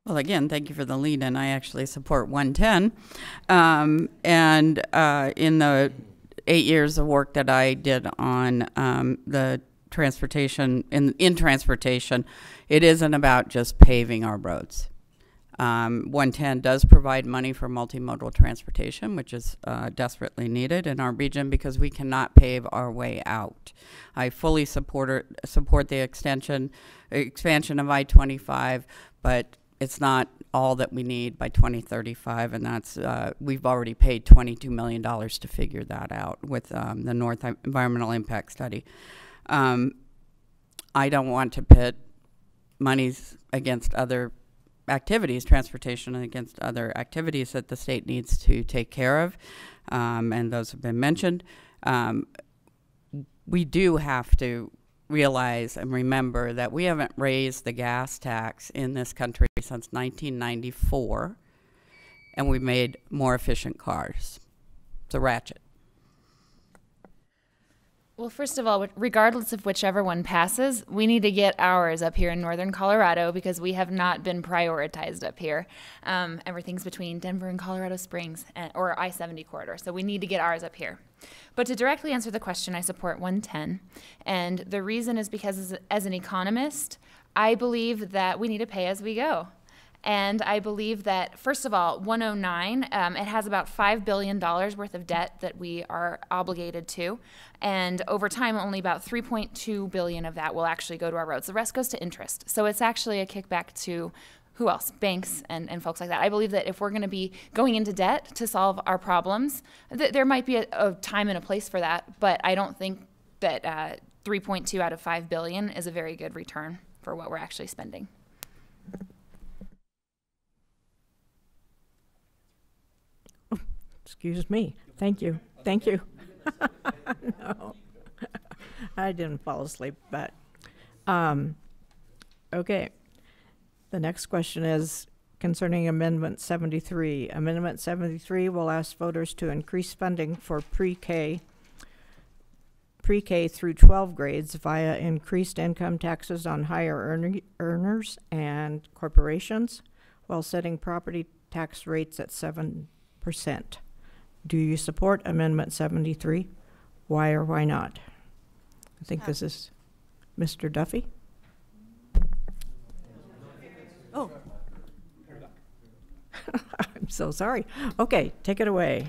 Well, again, thank you for the lead, and I actually support 110. In the 8 years of work that I did on the transportation, in transportation, it isn't about just paving our roads. 110 does provide money for multimodal transportation, which is desperately needed in our region because we cannot pave our way out. I fully support the expansion of I-25, but it's not all that we need by 2035, and that's we've already paid $22 million to figure that out with the North Environmental Impact Study. I don't want to pit monies against other activities, transportation against other activities that the state needs to take care of, and those have been mentioned. We do have to realize and remember that we haven't raised the gas tax in this country since 1994, and we've made more efficient cars. It's a ratchet. Well, first of all, regardless of whichever one passes, we need to get ours up here in northern Colorado because we have not been prioritized up here. Everything's between Denver and Colorado Springs, or I-70 corridor, so we need to get ours up here. But to directly answer the question, I support 110, and the reason is because as an economist, I believe that we need to pay as we go. And I believe that, first of all, 109, it has about $5 billion worth of debt that we are obligated to. And over time, only about $3.2 billion of that will actually go to our roads. The rest goes to interest. So it's actually a kickback to, who else? Banks and folks like that. I believe that if we're going to be going into debt to solve our problems, there might be a time and a place for that. But I don't think that 3.2 out of $5 billion is a very good return for what we're actually spending. Excuse me. Thank you. Thank you. No, I didn't fall asleep, but okay. The next question is concerning Amendment 73. Amendment 73 will ask voters to increase funding for pre-K through 12 grades via increased income taxes on higher earners and corporations while setting property tax rates at 7%. Do you support Amendment 73? Why or why not? I think this is Mr. Duffy. Oh. I'm so sorry. Okay, take it away.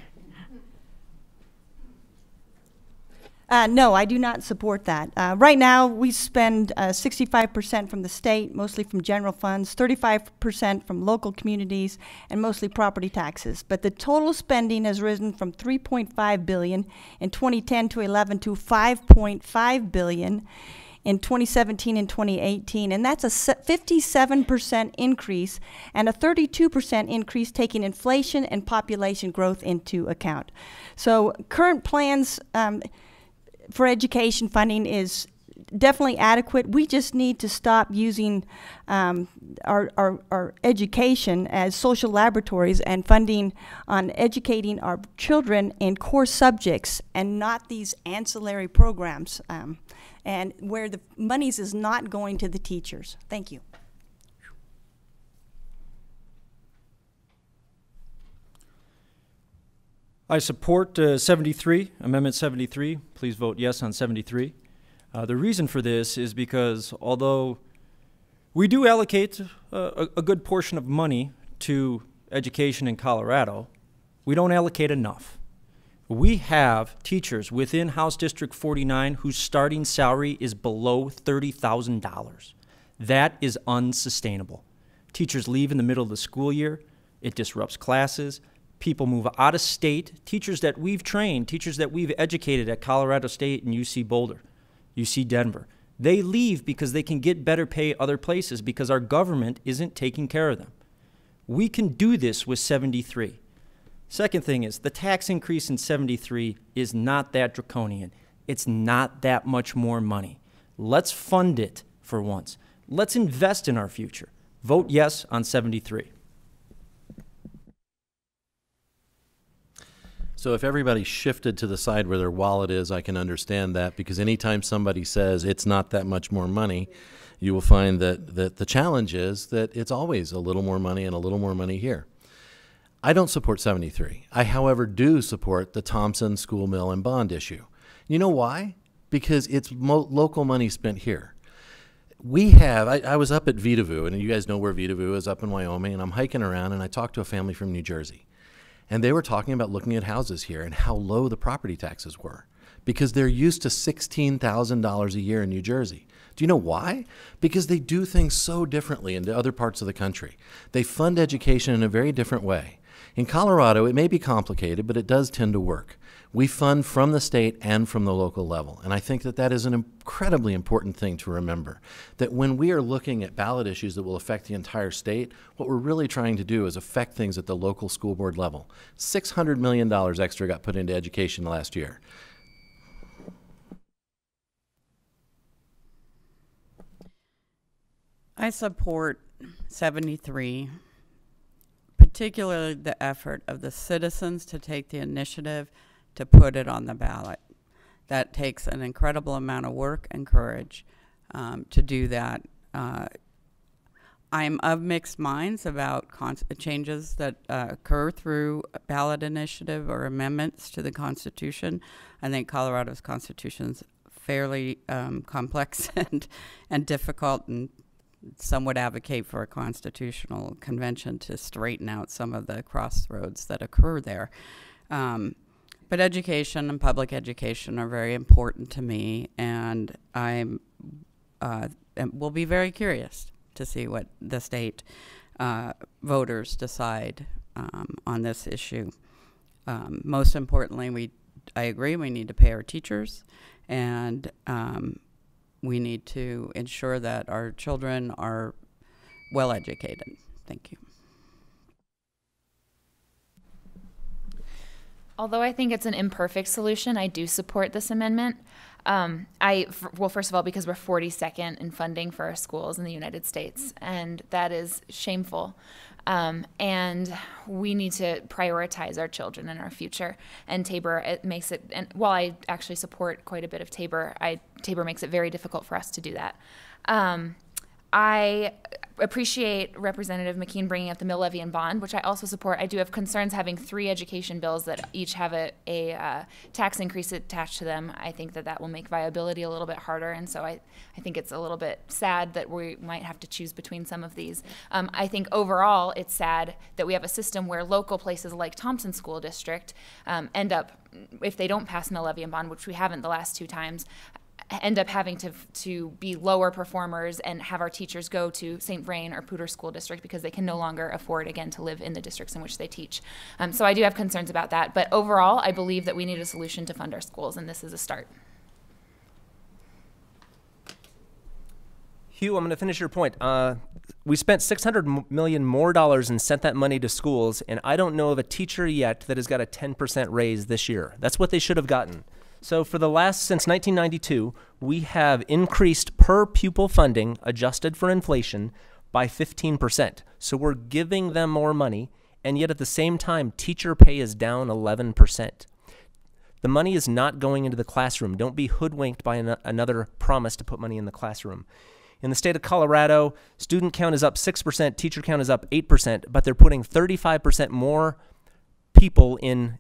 No, I do not support that. Right now, we spend 65% from the state, mostly from general funds, 35% from local communities, and mostly property taxes. But the total spending has risen from $3.5 billion in 2010 to 11 to $5.5 billion in 2017 and 2018, and that's a 57% increase and a 32% increase taking inflation and population growth into account. So current plans for education funding is definitely adequate. We just need to stop using our education as social laboratories and funding on educating our children in core subjects and not these ancillary programs and where the monies is not going to the teachers. Thank you. I support 73, Amendment 73. Please vote yes on 73. The reason for this is because although we do allocate a good portion of money to education in Colorado, we don't allocate enough. We have teachers within House District 49 whose starting salary is below $30,000. That is unsustainable. Teachers leave in the middle of the school year. It disrupts classes. People move out of state. Teachers that we've trained, teachers that we've educated at Colorado State and UC Boulder, UC Denver, they leave because they can get better pay other places because our government isn't taking care of them. We can do this with 73. Second thing is, the tax increase in 73 is not that draconian. It's not that much more money. Let's fund it for once. Let's invest in our future. Vote yes on 73. So if everybody shifted to the side where their wallet is, I can understand that, because anytime somebody says it's not that much more money, you will find that the challenge is that it's always a little more money and a little more money here. I don't support 73. I, however, do support the Thompson school mill and bond issue. You know why? Because it's local money spent here. We have, I was up at Vitavue, and you guys know where Vitavue is, up in Wyoming, and I'm hiking around, and I talked to a family from New Jersey. And they were talking about looking at houses here and how low the property taxes were, because they're used to $16,000 a year in New Jersey. Do you know why? Because they do things so differently in other parts of the country. They fund education in a very different way. In Colorado, it may be complicated, but it does tend to work. We fund from the state and from the local level. And I think that that is an incredibly important thing to remember, that when we are looking at ballot issues that will affect the entire state, what we're really trying to do is affect things at the local school board level. $600 million extra got put into education last year. I support 73, particularly the effort of the citizens to take the initiative to put it on the ballot. That takes an incredible amount of work and courage to do that. I'm of mixed minds about changes that occur through ballot initiative or amendments to the Constitution. I think Colorado's Constitution is fairly complex and difficult, and some would advocate for a constitutional convention to straighten out some of the crossroads that occur there. But education and public education are very important to me, and I'm will be very curious to see what the state voters decide on this issue. Most importantly, I agree we need to pay our teachers, and we need to ensure that our children are well educated. Thank you. Although I think it's an imperfect solution, I do support this amendment. Well, first of all, because we're 42nd in funding for our schools in the United States, and that is shameful. And we need to prioritize our children and our future. And Tabor, it makes it, and while I actually support quite a bit of Tabor, Tabor makes it very difficult for us to do that. I appreciate Representative McKean bringing up the mill levy and bond, which I also support. I do have concerns having 3 education bills that each have a tax increase attached to them. I think that will make viability a little bit harder, and so I think it's a little bit sad that we might have to choose between some of these. I think overall it's sad that we have a system where local places like Thompson School District end up, if they don't pass mill levy and bond, which we haven't the last 2 times, end up having to be lower performers and have our teachers go to St. Vrain or Poudre School District because they can no longer afford, again, to live in the districts in which they teach. So I do have concerns about that. But overall, I believe that we need a solution to fund our schools, and this is a start. Hugh, I'm going to finish your point. We spent $600 million more and sent that money to schools, and I don't know of a teacher yet that has got a 10% raise this year. That's what they should have gotten. So for since 1992, we have increased per pupil funding, adjusted for inflation, by 15%. So we're giving them more money, and yet at the same time, teacher pay is down 11%. The money is not going into the classroom. Don't be hoodwinked by another promise to put money in the classroom. In the state of Colorado, student count is up 6%, teacher count is up 8%, but they're putting 35% more people into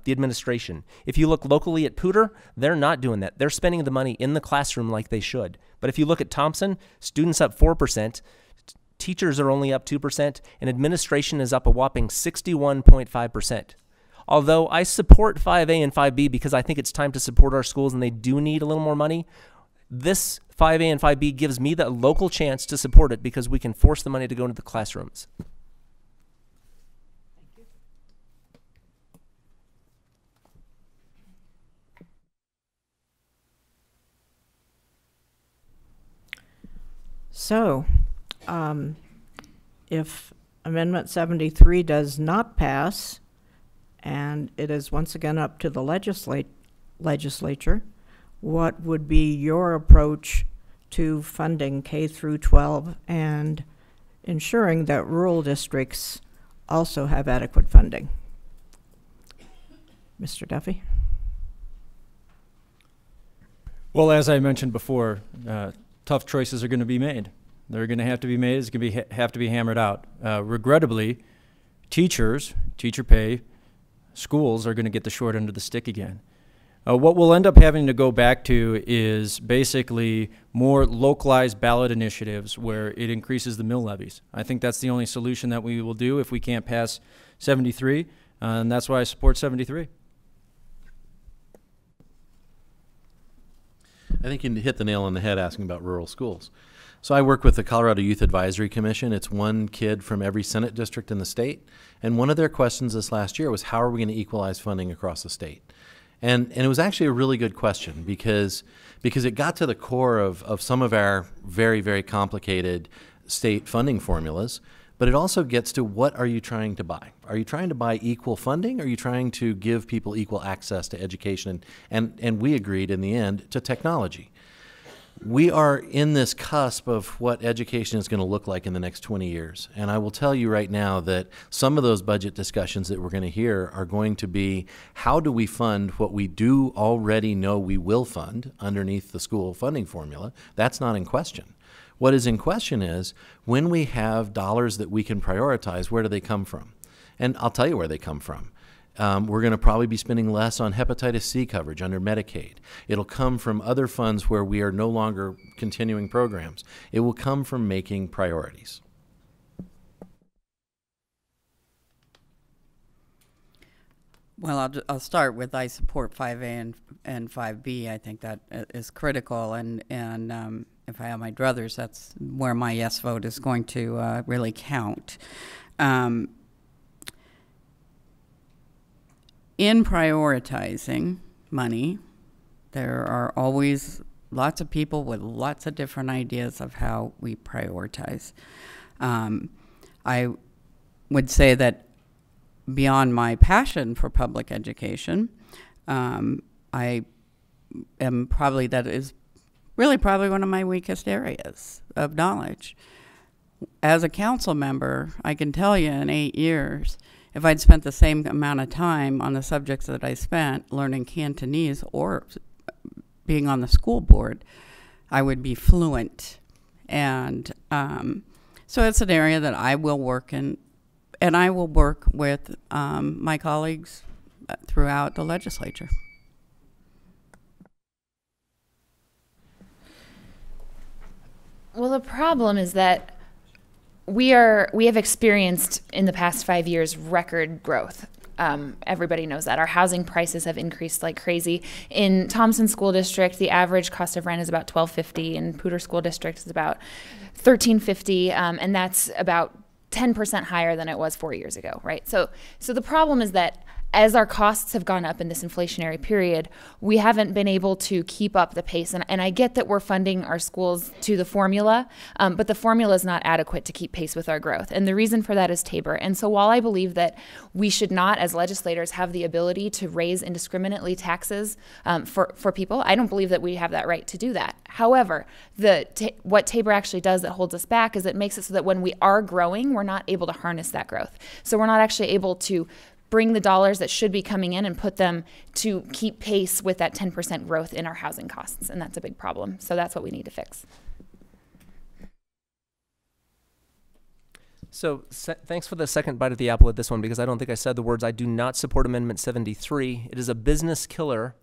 the administration. If you look locally at Poudre, they're not doing that. They're spending the money in the classroom like they should. But if you look at Thompson, students up 4%, teachers are only up 2%, and administration is up a whopping 61.5%. Although I support 5A and 5B because I think it's time to support our schools and they do need a little more money, this 5A and 5B gives me the local chance to support it because we can force the money to go into the classrooms. So, if Amendment 73 does not pass, and it is once again up to the legislature, what would be your approach to funding K through 12 and ensuring that rural districts also have adequate funding? Mr. Duffy? Well, as I mentioned before, tough choices are going to be made. They're going to have to be made. It's going to have to be hammered out. Regrettably, teacher pay, schools are going to get the short end of the stick again. What we'll end up having to go back to is basically more localized ballot initiatives where it increases the mill levies. I think that's the only solution that we will do if we can't pass 73, and that's why I support 73. I think you hit the nail on the head asking about rural schools. So I work with the Colorado Youth Advisory Commission. It's one kid from every Senate district in the state. And one of their questions this last year was, how are we going to equalize funding across the state? And it was actually a really good question because it got to the core of some of our very, very complicated state funding formulas, but it also gets to, what are you trying to buy? Are you trying to buy equal funding? Or are you trying to give people equal access to education? And we agreed in the end to technology. We are in this cusp of what education is going to look like in the next 20 years. And I will tell you right now that some of those budget discussions that we're going to hear are going to be, how do we fund what we do already know we will fund underneath the school funding formula? That's not in question. What is in question is, when we have dollars that we can prioritize, where do they come from? And I'll tell you where they come from. We're going to probably be spending less on hepatitis C coverage under Medicaid. It'll come from other funds where we are no longer continuing programs. It will come from making priorities. Well, I'll start with, I support 5A and 5B. I think that is critical, and if I have my druthers, that's where my yes vote is going to really count. In prioritizing money, there are always lots of people with lots of different ideas of how we prioritize. I would say that beyond my passion for public education, I am probably, that is really probably one of my weakest areas of knowledge. As a council member, I can tell you in 8 years, if I'd spent the same amount of time on the subjects that I spent learning Cantonese or being on the school board, I would be fluent. And so it's an area that I will work in, and I will work with my colleagues throughout the legislature. Well, the problem is that we have experienced in the past 5 years record growth. Everybody knows that. Our housing prices have increased like crazy. In Thompson School District, the average cost of rent is about $12.50. In Poudre School District, is about $13.50, and that's about 10% higher than it was 4 years ago, right? So the problem is that as our costs have gone up in this inflationary period, we haven't been able to keep up the pace. And I get that we're funding our schools to the formula, but the formula is not adequate to keep pace with our growth. And the reason for that is Tabor. And so while I believe that we should not, as legislators, have the ability to raise indiscriminately taxes for people, I don't believe that we have that right to do that. However, what Tabor actually does that holds us back is it makes it so that when we are growing, we're not able to harness that growth. So we're not actually able to bring the dollars that should be coming in and put them to keep pace with that 10% growth in our housing costs, and that's a big problem. So that's what we need to fix. So thanks for the second bite of the apple at this one, because I don't think I said the words. I do not support Amendment 73. It is a business killer.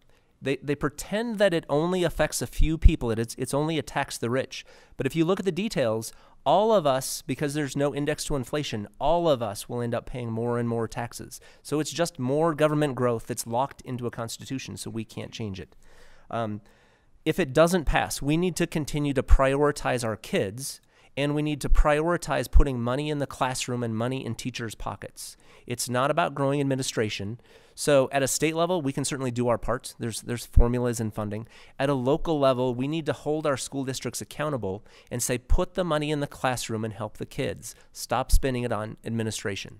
They pretend that it only affects a few people. It's only attacks the rich. But if you look at the details, all of us, because there's no index to inflation, all of us will end up paying more and more taxes. So it's just more government growth that's locked into a constitution, so we can't change it. If it doesn't pass, we need to continue to prioritize our kids, and we need to prioritize putting money in the classroom and money in teachers' pockets. It's not about growing administration. So at a state level, we can certainly do our part. There's formulas and funding. At a local level, we need to hold our school districts accountable and say, put the money in the classroom and help the kids. Stop spending it on administration.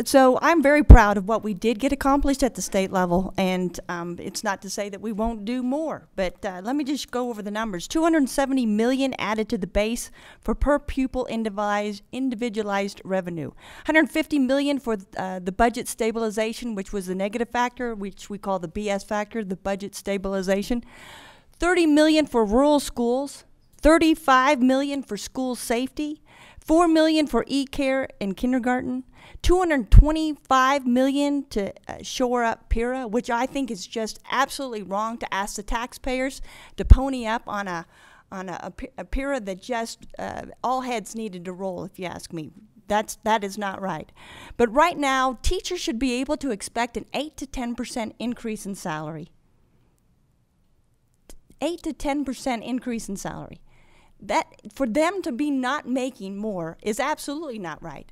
So I'm very proud of what we did get accomplished at the state level, and it's not to say that we won't do more, but let me just go over the numbers. $270 million added to the base for per pupil individualized revenue. $150 million for the budget stabilization, which was the negative factor, which we call the BS factor, the budget stabilization. $30 million for rural schools, $35 million for school safety, $4 million for e-care in kindergarten, $225 million to shore up PIRA, which I think is just absolutely wrong to ask the taxpayers to pony up on a PIRA that just all heads needed to roll, if you ask me. That is not right. But right now, teachers should be able to expect an 8 to 10% increase in salary. 8 to 10% increase in salary. That, for them to be not making more is absolutely not right.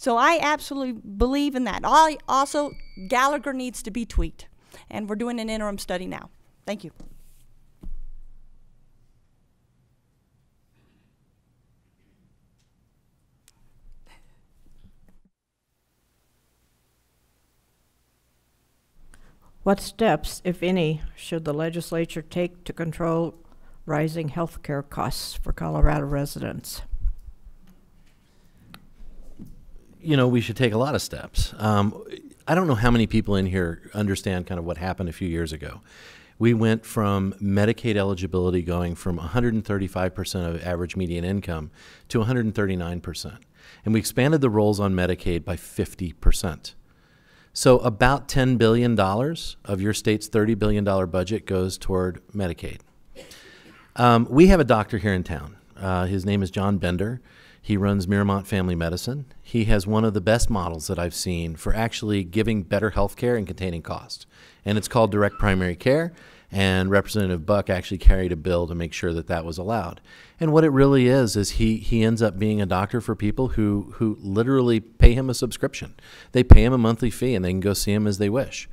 So I absolutely believe in that. Also, Gallagher needs to be tweaked, and we're doing an interim study now. Thank you. What steps, if any, should the legislature take to control rising health care costs for Colorado residents? You know, we should take a lot of steps. I don't know how many people in here understand kind of what happened a few years ago. We went from Medicaid eligibility going from 135% of average median income to 139%. And we expanded the rolls on Medicaid by 50%. So about $10 billion of your state's $30 billion budget goes toward Medicaid. We have a doctor here in town. His name is John Bender. He runs Miramont Family Medicine. He has one of the best models that I've seen for actually giving better health care and containing cost. And it's called direct primary care. And Representative Buck actually carried a bill to make sure that that was allowed. And what it really is he ends up being a doctor for people who literally pay him a subscription. They pay him a monthly fee and they can go see him as they wish.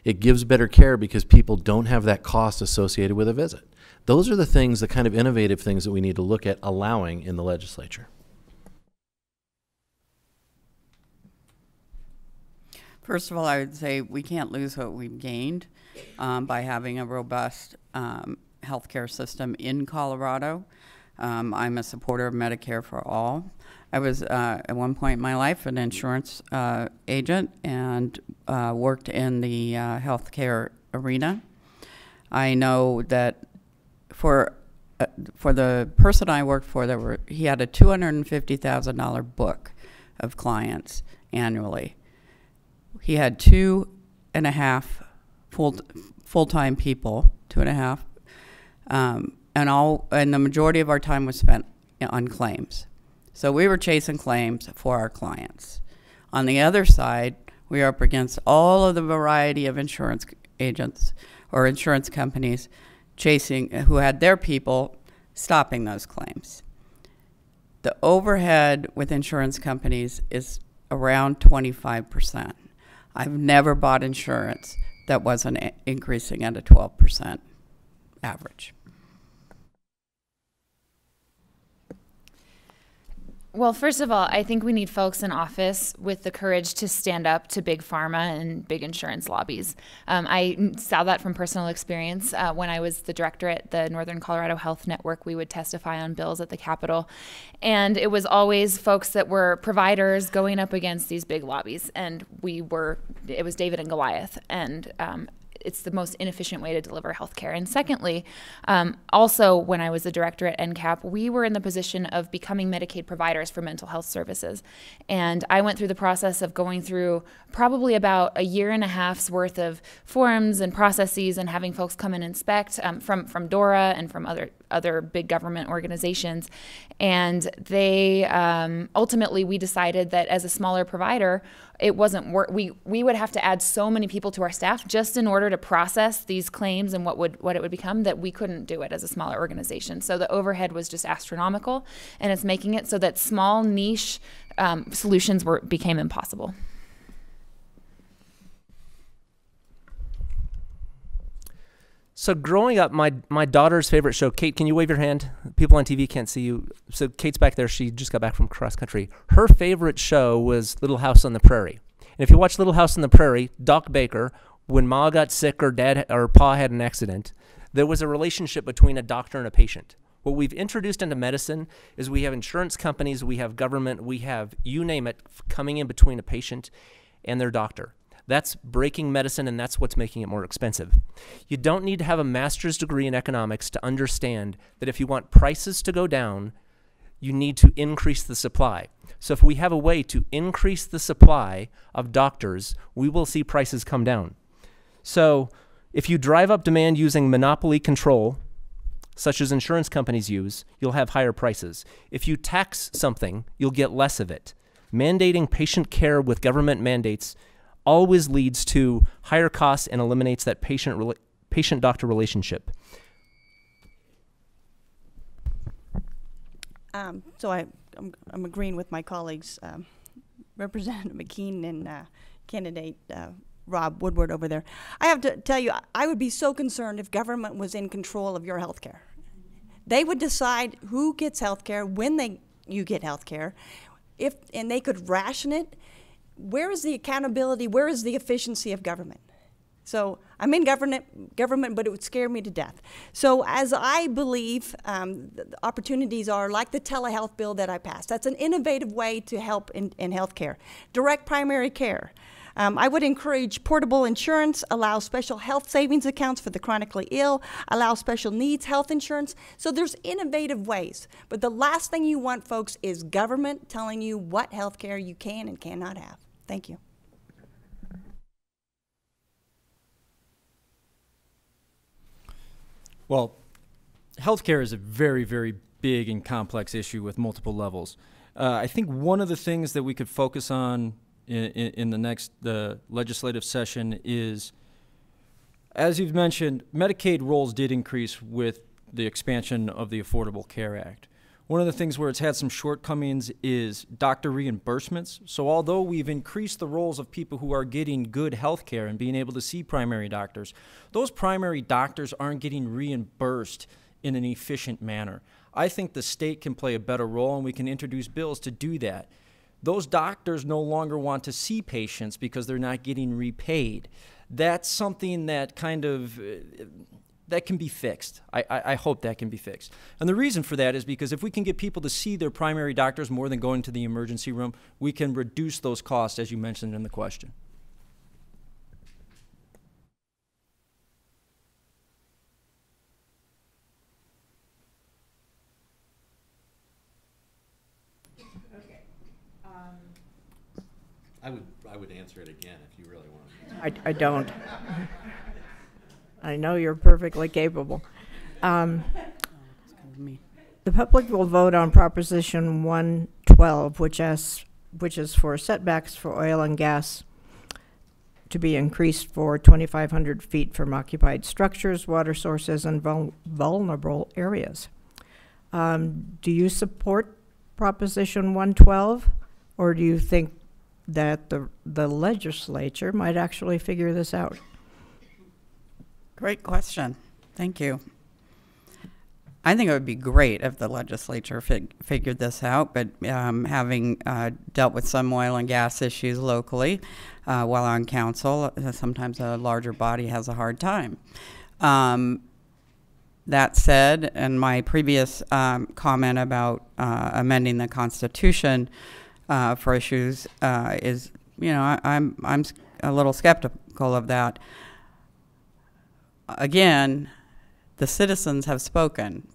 It gives better care because people don't have that cost associated with a visit. Those are the things, the kind of innovative things that we need to look at allowing in the legislature. First of all, I would say we can't lose what we've gained by having a robust healthcare system in Colorado. I'm a supporter of Medicare for all. I was, at one point in my life, an insurance agent and worked in the healthcare arena. I know that for the person I worked for, he had a $250,000 book of clients annually. He had 2.5 full-time people, 2.5, and the majority of our time was spent on claims. So we were chasing claims for our clients. On the other side, we are up against all of the variety of insurance agents or insurance companies who had their people stopping those claims. The overhead with insurance companies is around 25%. I've never bought insurance that wasn't increasing at a 12% average. Well, first of all, I think we need folks in office with the courage to stand up to big pharma and big insurance lobbies. I saw that from personal experience. When I was the director at the Northern Colorado Health Network, we would testify on bills at the Capitol. And it was always folks that were providers going up against these big lobbies. And it was David and Goliath. And it's the most inefficient way to deliver healthcare. And secondly, also when I was the director at NCAP, we were in the position of becoming Medicaid providers for mental health services. And I went through the process of going through probably about a year and a half's worth of forms and processes and having folks come and inspect from DORA and from other other big government organizations. And they ultimately, we decided that as a smaller provider, it wasn't we would have to add so many people to our staff just in order to process these claims and what it would become, that we couldn't do it as a smaller organization. So the overhead was just astronomical, and it's making it so that small niche solutions became impossible. So growing up, my daughter's favorite show, Kate, can you wave your hand? People on TV can't see you. So Kate's back there. She just got back from cross country. Her favorite show was Little House on the Prairie. And if you watch Little House on the Prairie, Doc Baker, when Ma got sick or Dad or Pa had an accident, there was a relationship between a doctor and a patient. What we've introduced into medicine is we have insurance companies, we have government, we have, you name it, coming in between a patient and their doctor. That's breaking medicine, and that's what's making it more expensive. You don't need to have a master's degree in economics to understand that if you want prices to go down, you need to increase the supply. So if we have a way to increase the supply of doctors, we will see prices come down. So if you drive up demand using monopoly control, such as insurance companies use, you'll have higher prices. If you tax something, you'll get less of it. Mandating patient care with government mandates always leads to higher costs and eliminates that patient-doctor relationship. So I'm agreeing with my colleagues, Representative McKean and candidate Rob Woodward over there. I have to tell you, I would be so concerned if government was in control of your health care. They would decide who gets health care, when you get health care, and they could ration it. Where is the accountability? Where is the efficiency of government? So I'm in government, but it would scare me to death. So as I believe the opportunities are like the telehealth bill that I passed. That's an innovative way to help in healthcare. Direct primary care. I would encourage portable insurance, allow special health savings accounts for the chronically ill, allow special needs health insurance. So there's innovative ways. But the last thing you want, folks, is government telling you what health care you can and cannot have. Thank you. Well, healthcare is a very, very big and complex issue with multiple levels. I think one of the things that we could focus on in the next legislative session is, as you've mentioned, Medicaid rolls did increase with the expansion of the Affordable Care Act. One of the things where it's had some shortcomings is doctor reimbursements. So although we've increased the roles of people who are getting good health care and being able to see primary doctors, those primary doctors aren't getting reimbursed in an efficient manner. I think the state can play a better role, and we can introduce bills to do that. Those doctors no longer want to see patients because they're not getting repaid. That's something that kind of that can be fixed. I hope that can be fixed. And the reason for that is because if we can get people to see their primary doctors more than going to the emergency room, we can reduce those costs, as you mentioned in the question. Okay. I would answer it again if you really want. I don't. I know you're perfectly capable. The public will vote on Proposition 112, which is for setbacks for oil and gas to be increased for 2,500 feet from occupied structures, water sources, and vulnerable areas. Do you support Proposition 112, or do you think that the legislature might actually figure this out? Great question. Thank you. I think it would be great if the legislature figured this out, but having dealt with some oil and gas issues locally while on council, sometimes a larger body has a hard time. That said, and my previous comment about amending the Constitution for issues is, I'm a little skeptical of that. Again, the citizens have spoken.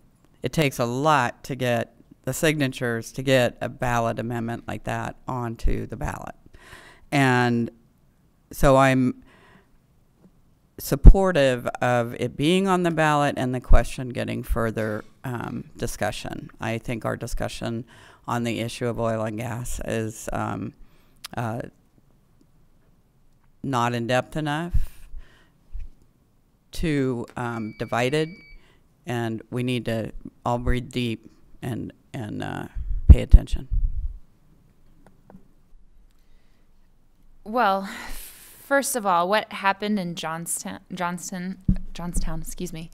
It takes a lot to get the signatures to get a ballot amendment like that onto the ballot. And so supportive of it being on the ballot and the question getting further discussion. I think our discussion on the issue of oil and gas is not in depth enough, too divided, and we need to all breathe deep and pay attention. Well, first of all, what happened in Johnstown, excuse me,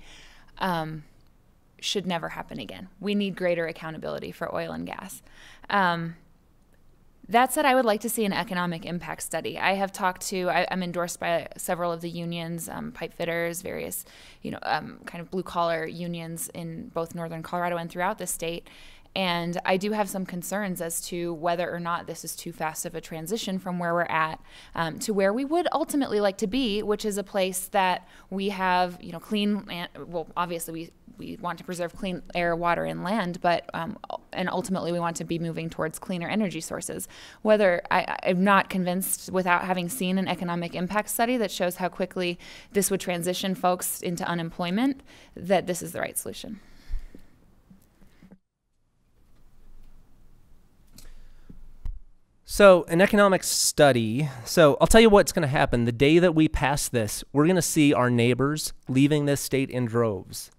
should never happen again. We need greater accountability for oil and gas. That said, I would like to see an economic impact study. I have talked to, I'm endorsed by several of the unions, pipe fitters, various, kind of blue collar unions in both northern Colorado and throughout the state. And I do have some concerns as to whether or not this is too fast of a transition from where we're at to where we would ultimately like to be, which is a place that we have, clean, well, obviously we want to preserve clean air, water, and land, but and ultimately we want to be moving towards cleaner energy sources. Whether I'm not convinced, without having seen an economic impact study that shows how quickly this would transition folks into unemployment, that this is the right solution. So an economic study, so I'll tell you what's going to happen. The day that we pass this, we're going to see our neighbors leaving this state in droves.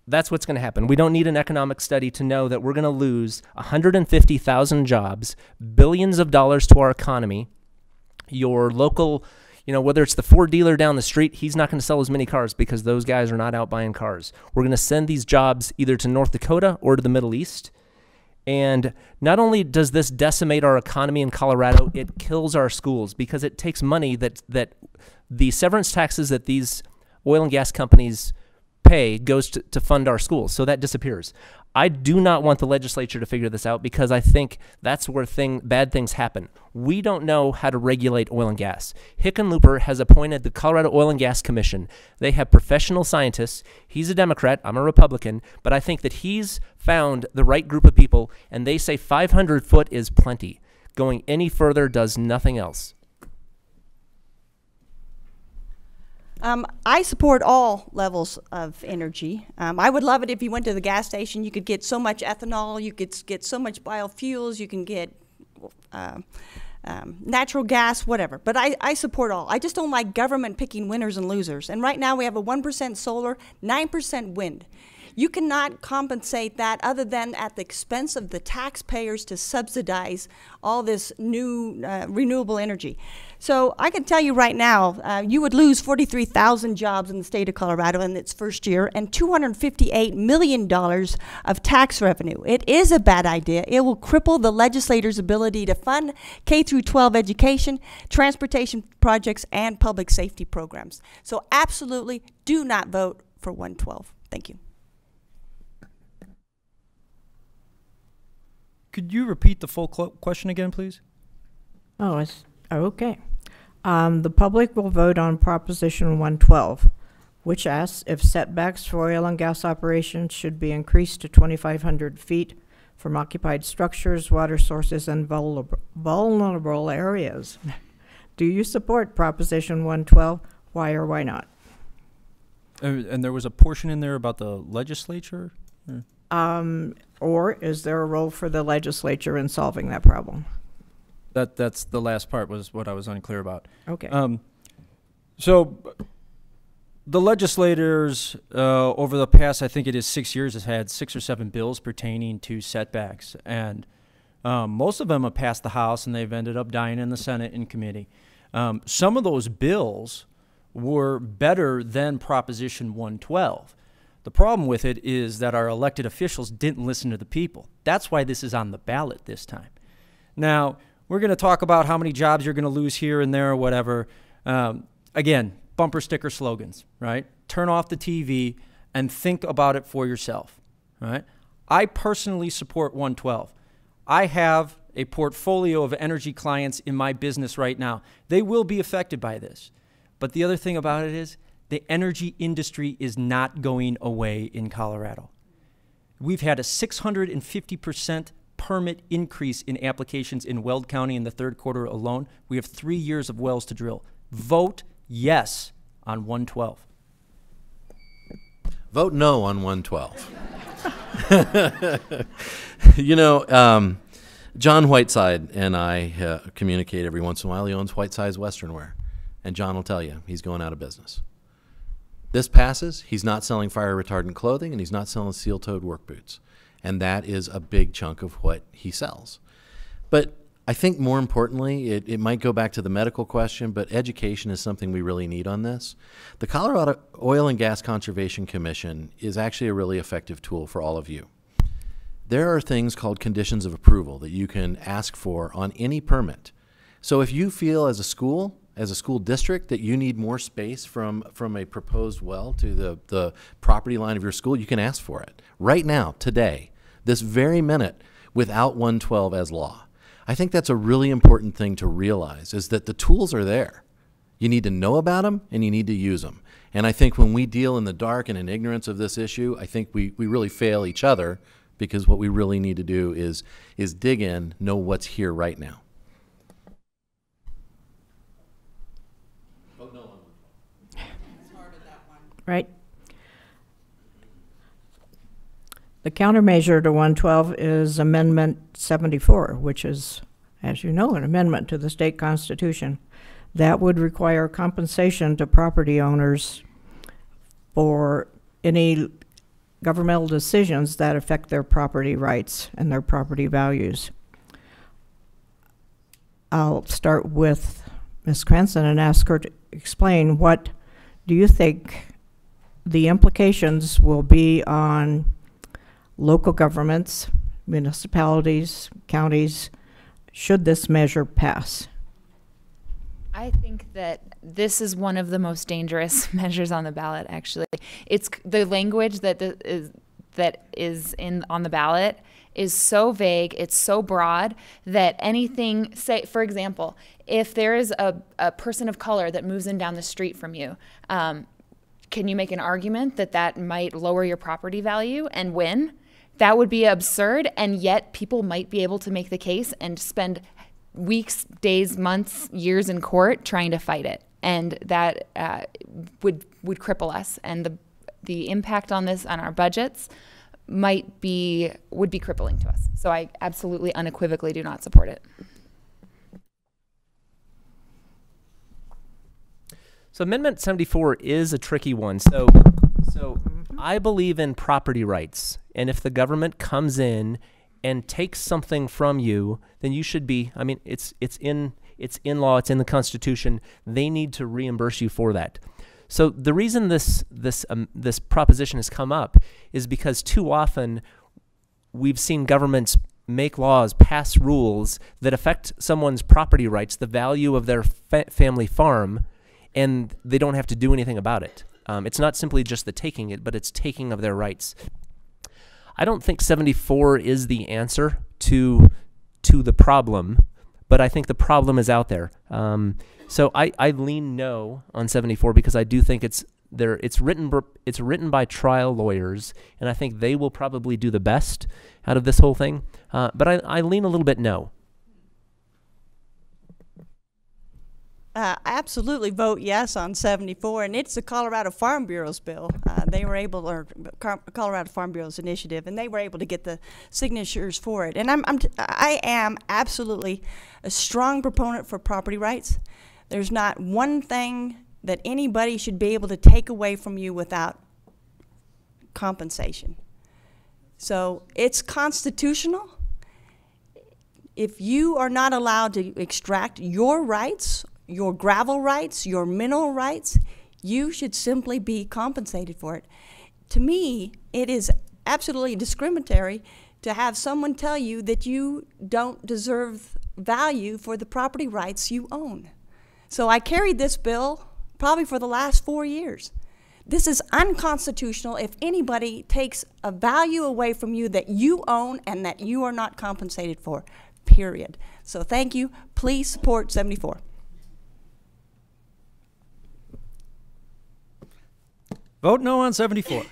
That's what's going to happen. We don't need an economic study to know that we're going to lose 150,000 jobs, billions of dollars to our economy. Your local, whether it's the Ford dealer down the street, he's not going to sell as many cars because those guys are not out buying cars. We're going to send these jobs either to North Dakota or to the Middle East. And not only does this decimate our economy in Colorado, it kills our schools because it takes money that the severance taxes that these oil and gas companies pay goes to fund our schools. So that disappears. I do not want the legislature to figure this out because I think that's where bad things happen. We don't know how to regulate oil and gas. Hickenlooper has appointed the Colorado Oil and Gas Commission. They have professional scientists. He's a Democrat. I'm a Republican. But I think that he's found the right group of people, and they say 500 foot is plenty. Going any further does nothing else. I support all levels of energy. I would love it if you went to the gas station. You could get so much ethanol, you could get so much biofuels, you can get natural gas, whatever. But I support all. I just don't like government picking winners and losers. And right now we have a 1% solar, 9% wind. You cannot compensate that other than at the expense of the taxpayers to subsidize all this new renewable energy. So I can tell you right now, you would lose 43,000 jobs in the state of Colorado in its first year and $258 million of tax revenue. It is a bad idea. It will cripple the legislators' ability to fund K-12 education, transportation projects, and public safety programs. So absolutely do not vote for 112. Thank you. Could you repeat the full question again, please? Okay. The public will vote on Proposition 112, which asks if setbacks for oil and gas operations should be increased to 2,500 feet from occupied structures, water sources, and vulnerable areas. Do you support Proposition 112? Why or why not? And there was a portion in there about the legislature? Or is there a role for the legislature in solving that problem? That's the last part was what I was unclear about. Okay. So the legislators over the past, I think it is 6 years, has had 6 or 7 bills pertaining to setbacks. And most of them have passed the House and they've ended up dying in the Senate in committee. Some of those bills were better than Proposition 112. The problem with it is that our elected officials didn't listen to the people. That's why this is on the ballot this time. Now, we're going to talk about how many jobs you're going to lose here and there or whatever. Again, bumper sticker slogans, right? Turn off the TV and think about it for yourself, right? I personally support 112. I have a portfolio of energy clients in my business right now. They will be affected by this. But the other thing about it is the energy industry is not going away in Colorado. We've had a 650% permit increase in applications in Weld County in the third quarter alone. We have 3 years of wells to drill. Vote yes on 112. Vote no on 112. You know, John Whiteside and I communicate every once in a while. He owns Whiteside's Western Wear. And John will tell you, he's going out of business. This passes, he's not selling fire retardant clothing, and he's not selling steel-toed work boots. And that is a big chunk of what he sells. But I think more importantly, it might go back to the medical question, but education is something we really need on this. The Colorado Oil and Gas Conservation Commission is actually a really effective tool for all of you. There are things called conditions of approval that you can ask for on any permit. So if you feel as a school district that you need more space from a proposed well to the property line of your school, you can ask for it right now, today, this very minute, without 112 as law. I think that's a really important thing to realize, is that the tools are there. You need to know about them and you need to use them. And I think when we deal in the dark and in ignorance of this issue, I think we really fail each other, because what we really need to do is dig in, know what's here right now. Oh, no. It's hard at that one. Right. The countermeasure to 112 is Amendment 74, which is, as you know, an amendment to the state constitution. That would require compensation to property owners for any governmental decisions that affect their property rights and their property values. I'll start with Ms. Cranston and ask her to explain, what do you think the implications will be on local governments, municipalities, counties, should this measure pass? I think that this is one of the most dangerous measures on the ballot, actually. It's the language that is on the ballot is so vague, it's so broad, that anything, say, for example, if there is a person of color that moves in down the street from you, can you make an argument that that might lower your property value and win? That would be absurd, and yet people might be able to make the case and spend weeks, days, months, years in court trying to fight it, and that would cripple us. And the impact on this on our budgets would be crippling to us. So I absolutely unequivocally do not support it. So Amendment 74 is a tricky one. So I believe in property rights, and if the government comes in and takes something from you, then you should be, I mean, it's in law, it's in the Constitution. They need to reimburse you for that. So the reason this proposition has come up is because too often we've seen governments make laws, pass rules that affect someone's property rights, the value of their family farm, and they don't have to do anything about it. It's not simply just the taking it, but it's taking of their rights. I don't think 74 is the answer to the problem, but I think the problem is out there. So I lean no on 74 because I do think it's written by trial lawyers, and I think they will probably do the best out of this whole thing. But I lean a little bit no. I absolutely vote yes on 74, and it's the Colorado Farm Bureau's bill. They were able, or Colorado Farm Bureau's initiative, and they were able to get the signatures for it. And I am absolutely a strong proponent for property rights. There's not one thing that anybody should be able to take away from you without compensation. So it's constitutional. If you are not allowed to extract your rights, your gravel rights, your mineral rights, you should simply be compensated for it. To me, it is absolutely discriminatory to have someone tell you that you don't deserve value for the property rights you own. So I carried this bill probably for the last 4 years. This is unconstitutional if anybody takes a value away from you that you own and that you are not compensated for, period. So thank you. Please support 74. Vote no on 74.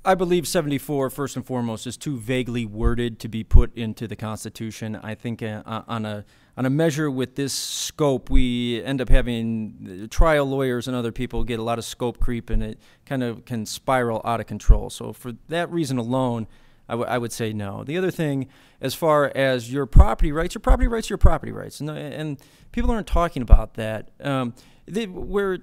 I believe 74, first and foremost, is too vaguely worded to be put into the Constitution. I think on a measure with this scope, we end up having trial lawyers and other people get a lot of scope creep, and it kind of can spiral out of control. So for that reason alone, I would say no. The other thing, as far as your property rights are your property rights. And people aren't talking about that. Where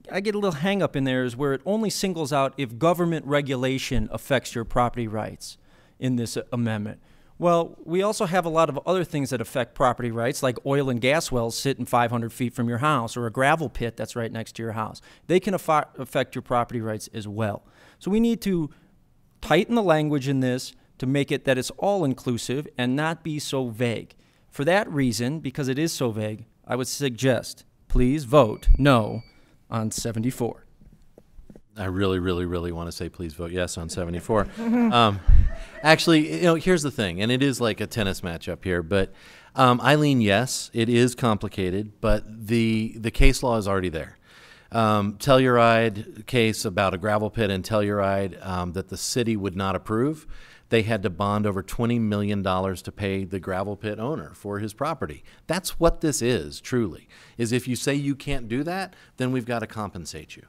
I get a little hang up in there is where it only singles out if government regulation affects your property rights in this amendment. Well, we also have a lot of other things that affect property rights, like oil and gas wells sitting 500 feet from your house, or a gravel pit that's right next to your house. They can affect your property rights as well. So we need to tighten the language in this to make it that it's all-inclusive and not be so vague. For that reason, because it is so vague, I would suggest please vote no on 74. I really, really, really want to say please vote yes on 74. Actually, here's the thing, and it is like a tennis match up here, but Eileen, yes, it is complicated, but the case law is already there. Telluride case about a gravel pit in Telluride that the city would not approve. They had to bond over $20 million to pay the gravel pit owner for his property. That's what this is, truly, is if you say you can't do that, then we've got to compensate you.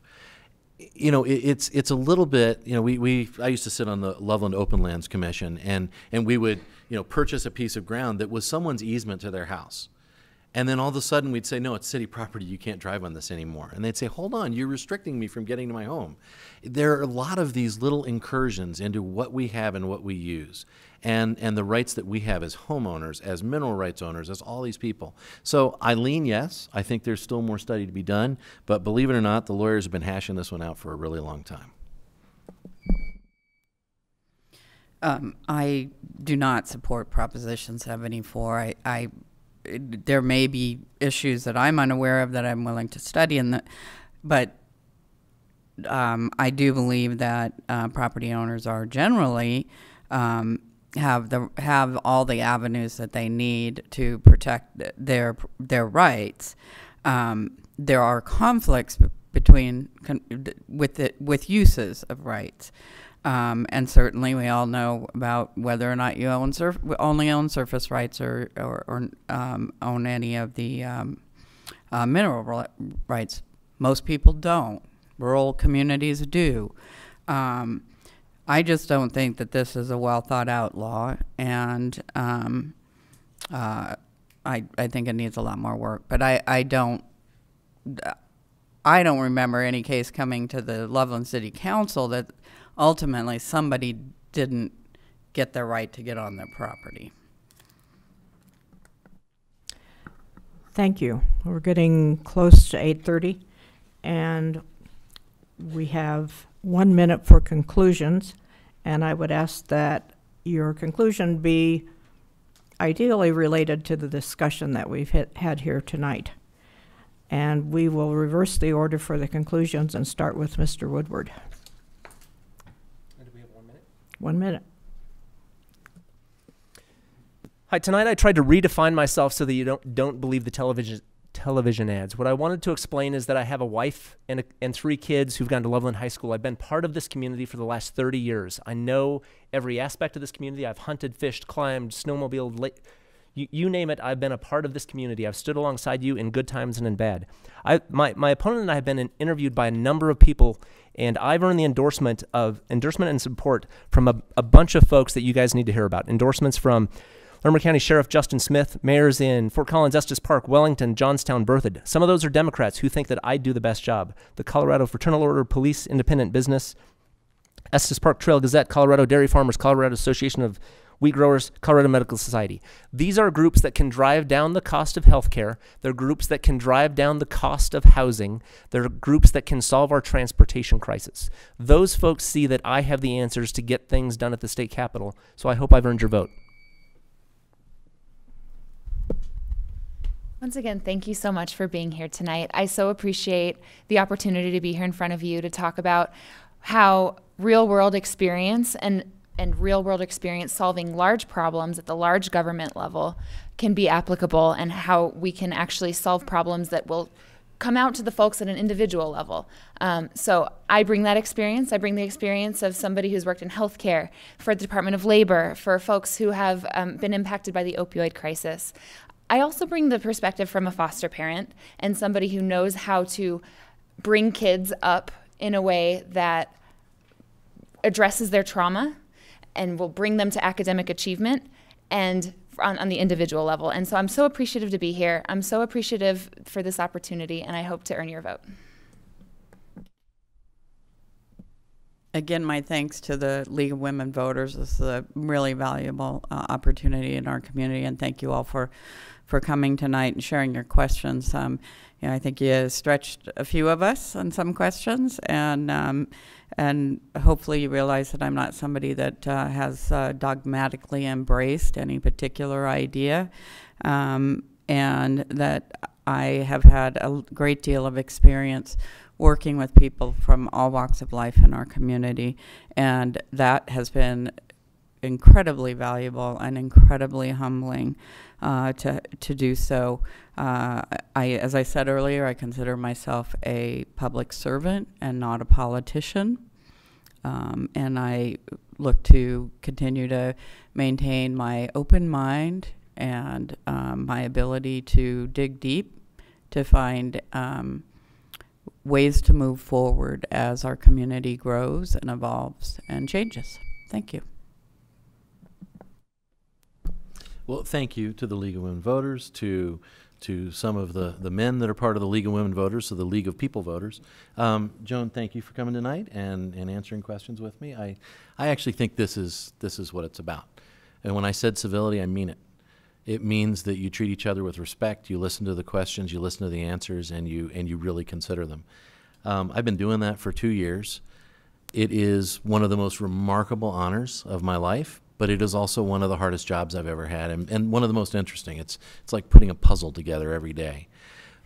It's a little bit, I used to sit on the Loveland Open Lands Commission, and we would, purchase a piece of ground that was someone's easement to their house. And then all of a sudden we'd say, no, it's city property, you can't drive on this anymore. And they'd say, hold on, you're restricting me from getting to my home. There are a lot of these little incursions into what we have and what we use, and the rights that we have as homeowners, as mineral rights owners, as all these people. So Eileen, yes, I think there's still more study to be done, but believe it or not, the lawyers have been hashing this one out for a really long time. I do not support Proposition 74. There may be issues that I'm unaware of that I'm willing to study, but I do believe that property owners are generally have all the avenues that they need to protect their rights. There are conflicts between with uses of rights. And certainly we all know about whether or not you only own surface rights or own any of the mineral rights. Most people don't. Rural communities do. I just don't think that this is a well thought out law, and I think it needs a lot more work. But I don't remember any case coming to the Loveland City Council that ultimately somebody didn't get their right to get on their property. Thank you. We're getting close to 8:30, and we have 1 minute for conclusions, and I would ask that your conclusion be ideally related to the discussion that we've had here tonight. And we will reverse the order for the conclusions and start with Mr. Woodward. 1 minute. Hi, tonight I tried to redefine myself so that you don't believe the television ads. What I wanted to explain is that I have a wife and 3 kids who've gone to Loveland High School. I've been part of this community for the last 30 years. I know every aspect of this community. I've hunted, fished, climbed, snowmobiled, you name it. I've been a part of this community. I've stood alongside you in good times and in bad. My opponent and I have been interviewed by a number of people, and I've earned the endorsement and support from a bunch of folks that you guys need to hear about. Endorsements from Larimer County Sheriff Justin Smith, mayors in Fort Collins, Estes Park, Wellington, Johnstown, Berthoud. Some of those are Democrats who think that I do the best job. The Colorado Fraternal Order Police Independent Business, Estes Park Trail Gazette, Colorado Dairy Farmers, Colorado Association of Wheat Growers, Colorado Medical Society. These are groups that can drive down the cost of health care. They're groups that can drive down the cost of housing. They're groups that can solve our transportation crisis. Those folks see that I have the answers to get things done at the state capitol, so I hope I've earned your vote. Once again, thank you so much for being here tonight. I so appreciate the opportunity to be here in front of you to talk about how real-world experience and real-world experience solving large problems at the large government level can be applicable, and how we can actually solve problems that will come out to the folks at an individual level. So I bring that experience. I bring the experience of somebody who's worked in healthcare, for the Department of Labor, for folks who have been impacted by the opioid crisis. I also bring the perspective from a foster parent and somebody who knows how to bring kids up in a way that addresses their trauma and will bring them to academic achievement and on the individual level. And so I'm so appreciative to be here. I'm so appreciative for this opportunity, and I hope to earn your vote. Again, my thanks to the League of Women Voters. This is a really valuable opportunity in our community, and thank you all for coming tonight and sharing your questions. You know, I think you stretched a few of us on some questions, and hopefully you realize that I'm not somebody that has dogmatically embraced any particular idea, and that I have had a great deal of experience working with people from all walks of life in our community, and that has been incredibly valuable and incredibly humbling to do so. As I said earlier, I consider myself a public servant and not a politician, and I look to continue to maintain my open mind and my ability to dig deep to find ways to move forward as our community grows and evolves and changes. Thank you. Well, thank you to the League of Women Voters, to some of the men that are part of the League of Women Voters, so the League of People Voters. Joan, thank you for coming tonight and answering questions with me. I actually think this is what it's about. And when I said civility, I mean it. It means that you treat each other with respect, you listen to the questions, you listen to the answers, and you really consider them. I've been doing that for 2 years. It is one of the most remarkable honors of my life, but it is also one of the hardest jobs I've ever had, and one of the most interesting. It's like putting a puzzle together every day.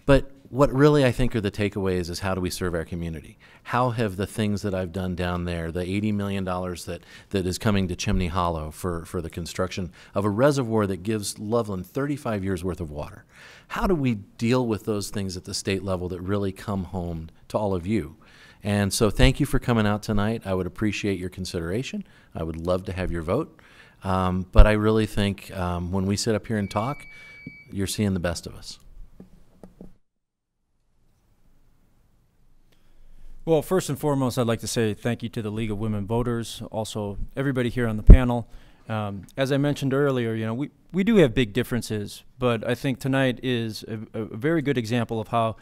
But what really I think are the takeaways is, how do we serve our community? How have the things that I've done down there, the $80 million that is coming to Chimney Hollow for the construction of a reservoir that gives Loveland 35 years worth of water, how do we deal with those things at the state level that really come home to all of you? And so thank you for coming out tonight. I would appreciate your consideration. I would love to have your vote. But I really think when we sit up here and talk, you're seeing the best of us. Well, first and foremost, I'd like to say thank you to the League of Women Voters, also everybody here on the panel. As I mentioned earlier, you know, we do have big differences, but I think tonight is a very good example of how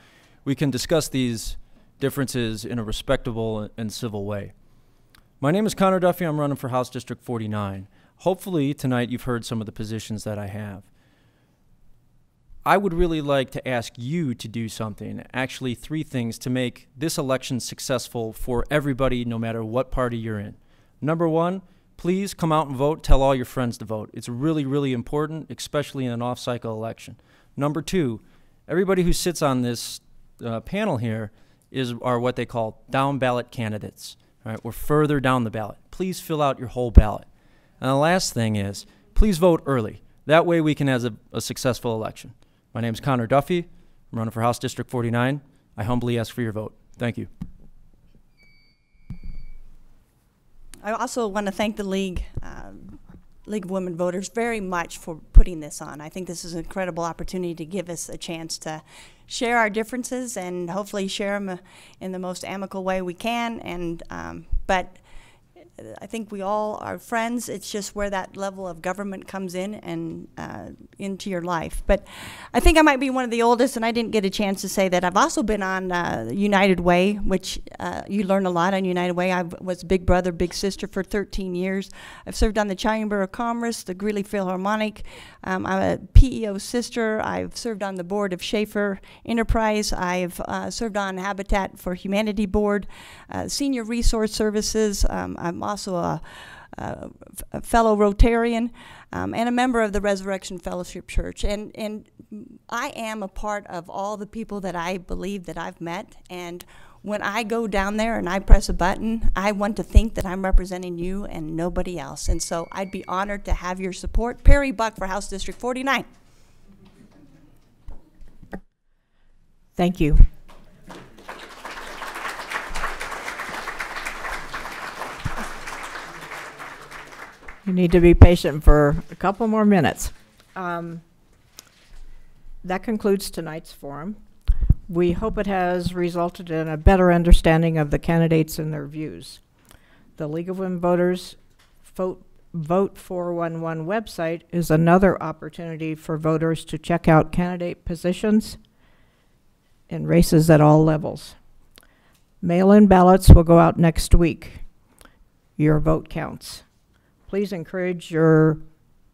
we can discuss these differences in a respectable and civil way. My name is Conor Duffy. I'm running for House District 49. Hopefully tonight you've heard some of the positions that I have. I would really like to ask you to do something, actually 3 things, to make this election successful for everybody, no matter what party you're in. Number 1, please come out and vote. Tell all your friends to vote. It's really, really important, especially in an off-cycle election. Number 2, everybody who sits on this panel here are what they call down-ballot candidates. All right, we're further down the ballot. Please fill out your whole ballot. And the last thing is, please vote early. That way we can have a successful election. My name is Conor Duffy. I'm running for House District 49. I humbly ask for your vote. Thank you. I also want to thank the League of Women Voters very much for putting this on. I think this is an incredible opportunity to give us a chance to share our differences and hopefully share them in the most amicable way we can. And but I think we all are friends. It's just where that level of government comes in and into your life. But I think I might be one of the oldest, and I didn't get a chance to say that I've also been on United Way, which you learn a lot on United Way. I was big brother, big sister for 13 years. I've served on the Chamber of Commerce, the Greeley Philharmonic. I'm a PEO sister. I've served on the board of Shaffer Enterprise. I've served on Habitat for Humanity Board, Senior Resource Services. I'm also a fellow Rotarian and a member of the Resurrection Fellowship Church. And I am a part of all the people that I believe that I've met. And when I go down there and I press a button, I want to think that I'm representing you and nobody else. And so I'd be honored to have your support. Perry Buck for House District 49. Thank you. You need to be patient for a couple more minutes. That concludes tonight's forum. We hope it has resulted in a better understanding of the candidates and their views. The League of Women Voters Vote 411 website is another opportunity for voters to check out candidate positions in races at all levels. Mail-in ballots will go out next week. Your vote counts. Please encourage your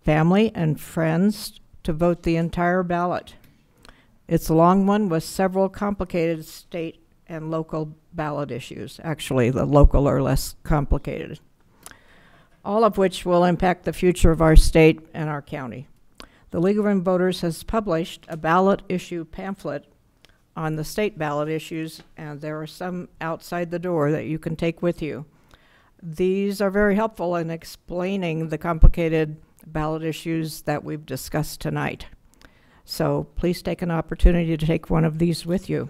family and friends to vote the entire ballot. It's a long one with several complicated state and local ballot issues. Actually, the local are less complicated, all of which will impact the future of our state and our county. The League of Women Voters has published a ballot issue pamphlet on the state ballot issues, and there are some outside the door that you can take with you. These are very helpful in explaining the complicated ballot issues that we've discussed tonight. So please take an opportunity to take one of these with you.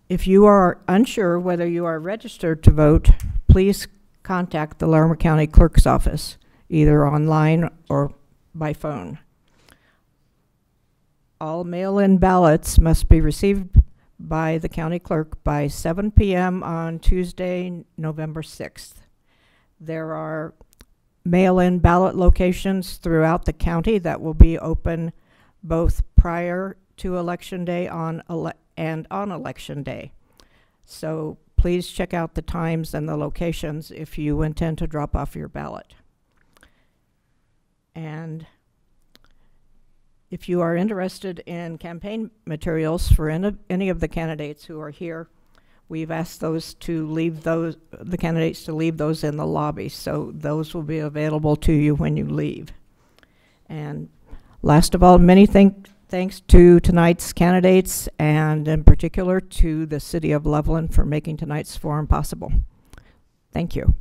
If you are unsure whether you are registered to vote, please contact the Larimer County Clerk's office, either online or by phone. All mail-in ballots must be received by the county clerk by 7 p.m. on Tuesday, November 6th. There are mail-in ballot locations throughout the county that will be open both prior to Election Day and on Election Day. So please check out the times and the locations if you intend to drop off your ballot. And if you are interested in campaign materials for any of the candidates who are here, we've asked the candidates to leave those in the lobby, so those will be available to you when you leave. And last of all, many thanks to tonight's candidates, and in particular to the City of Loveland for making tonight's forum possible. Thank you.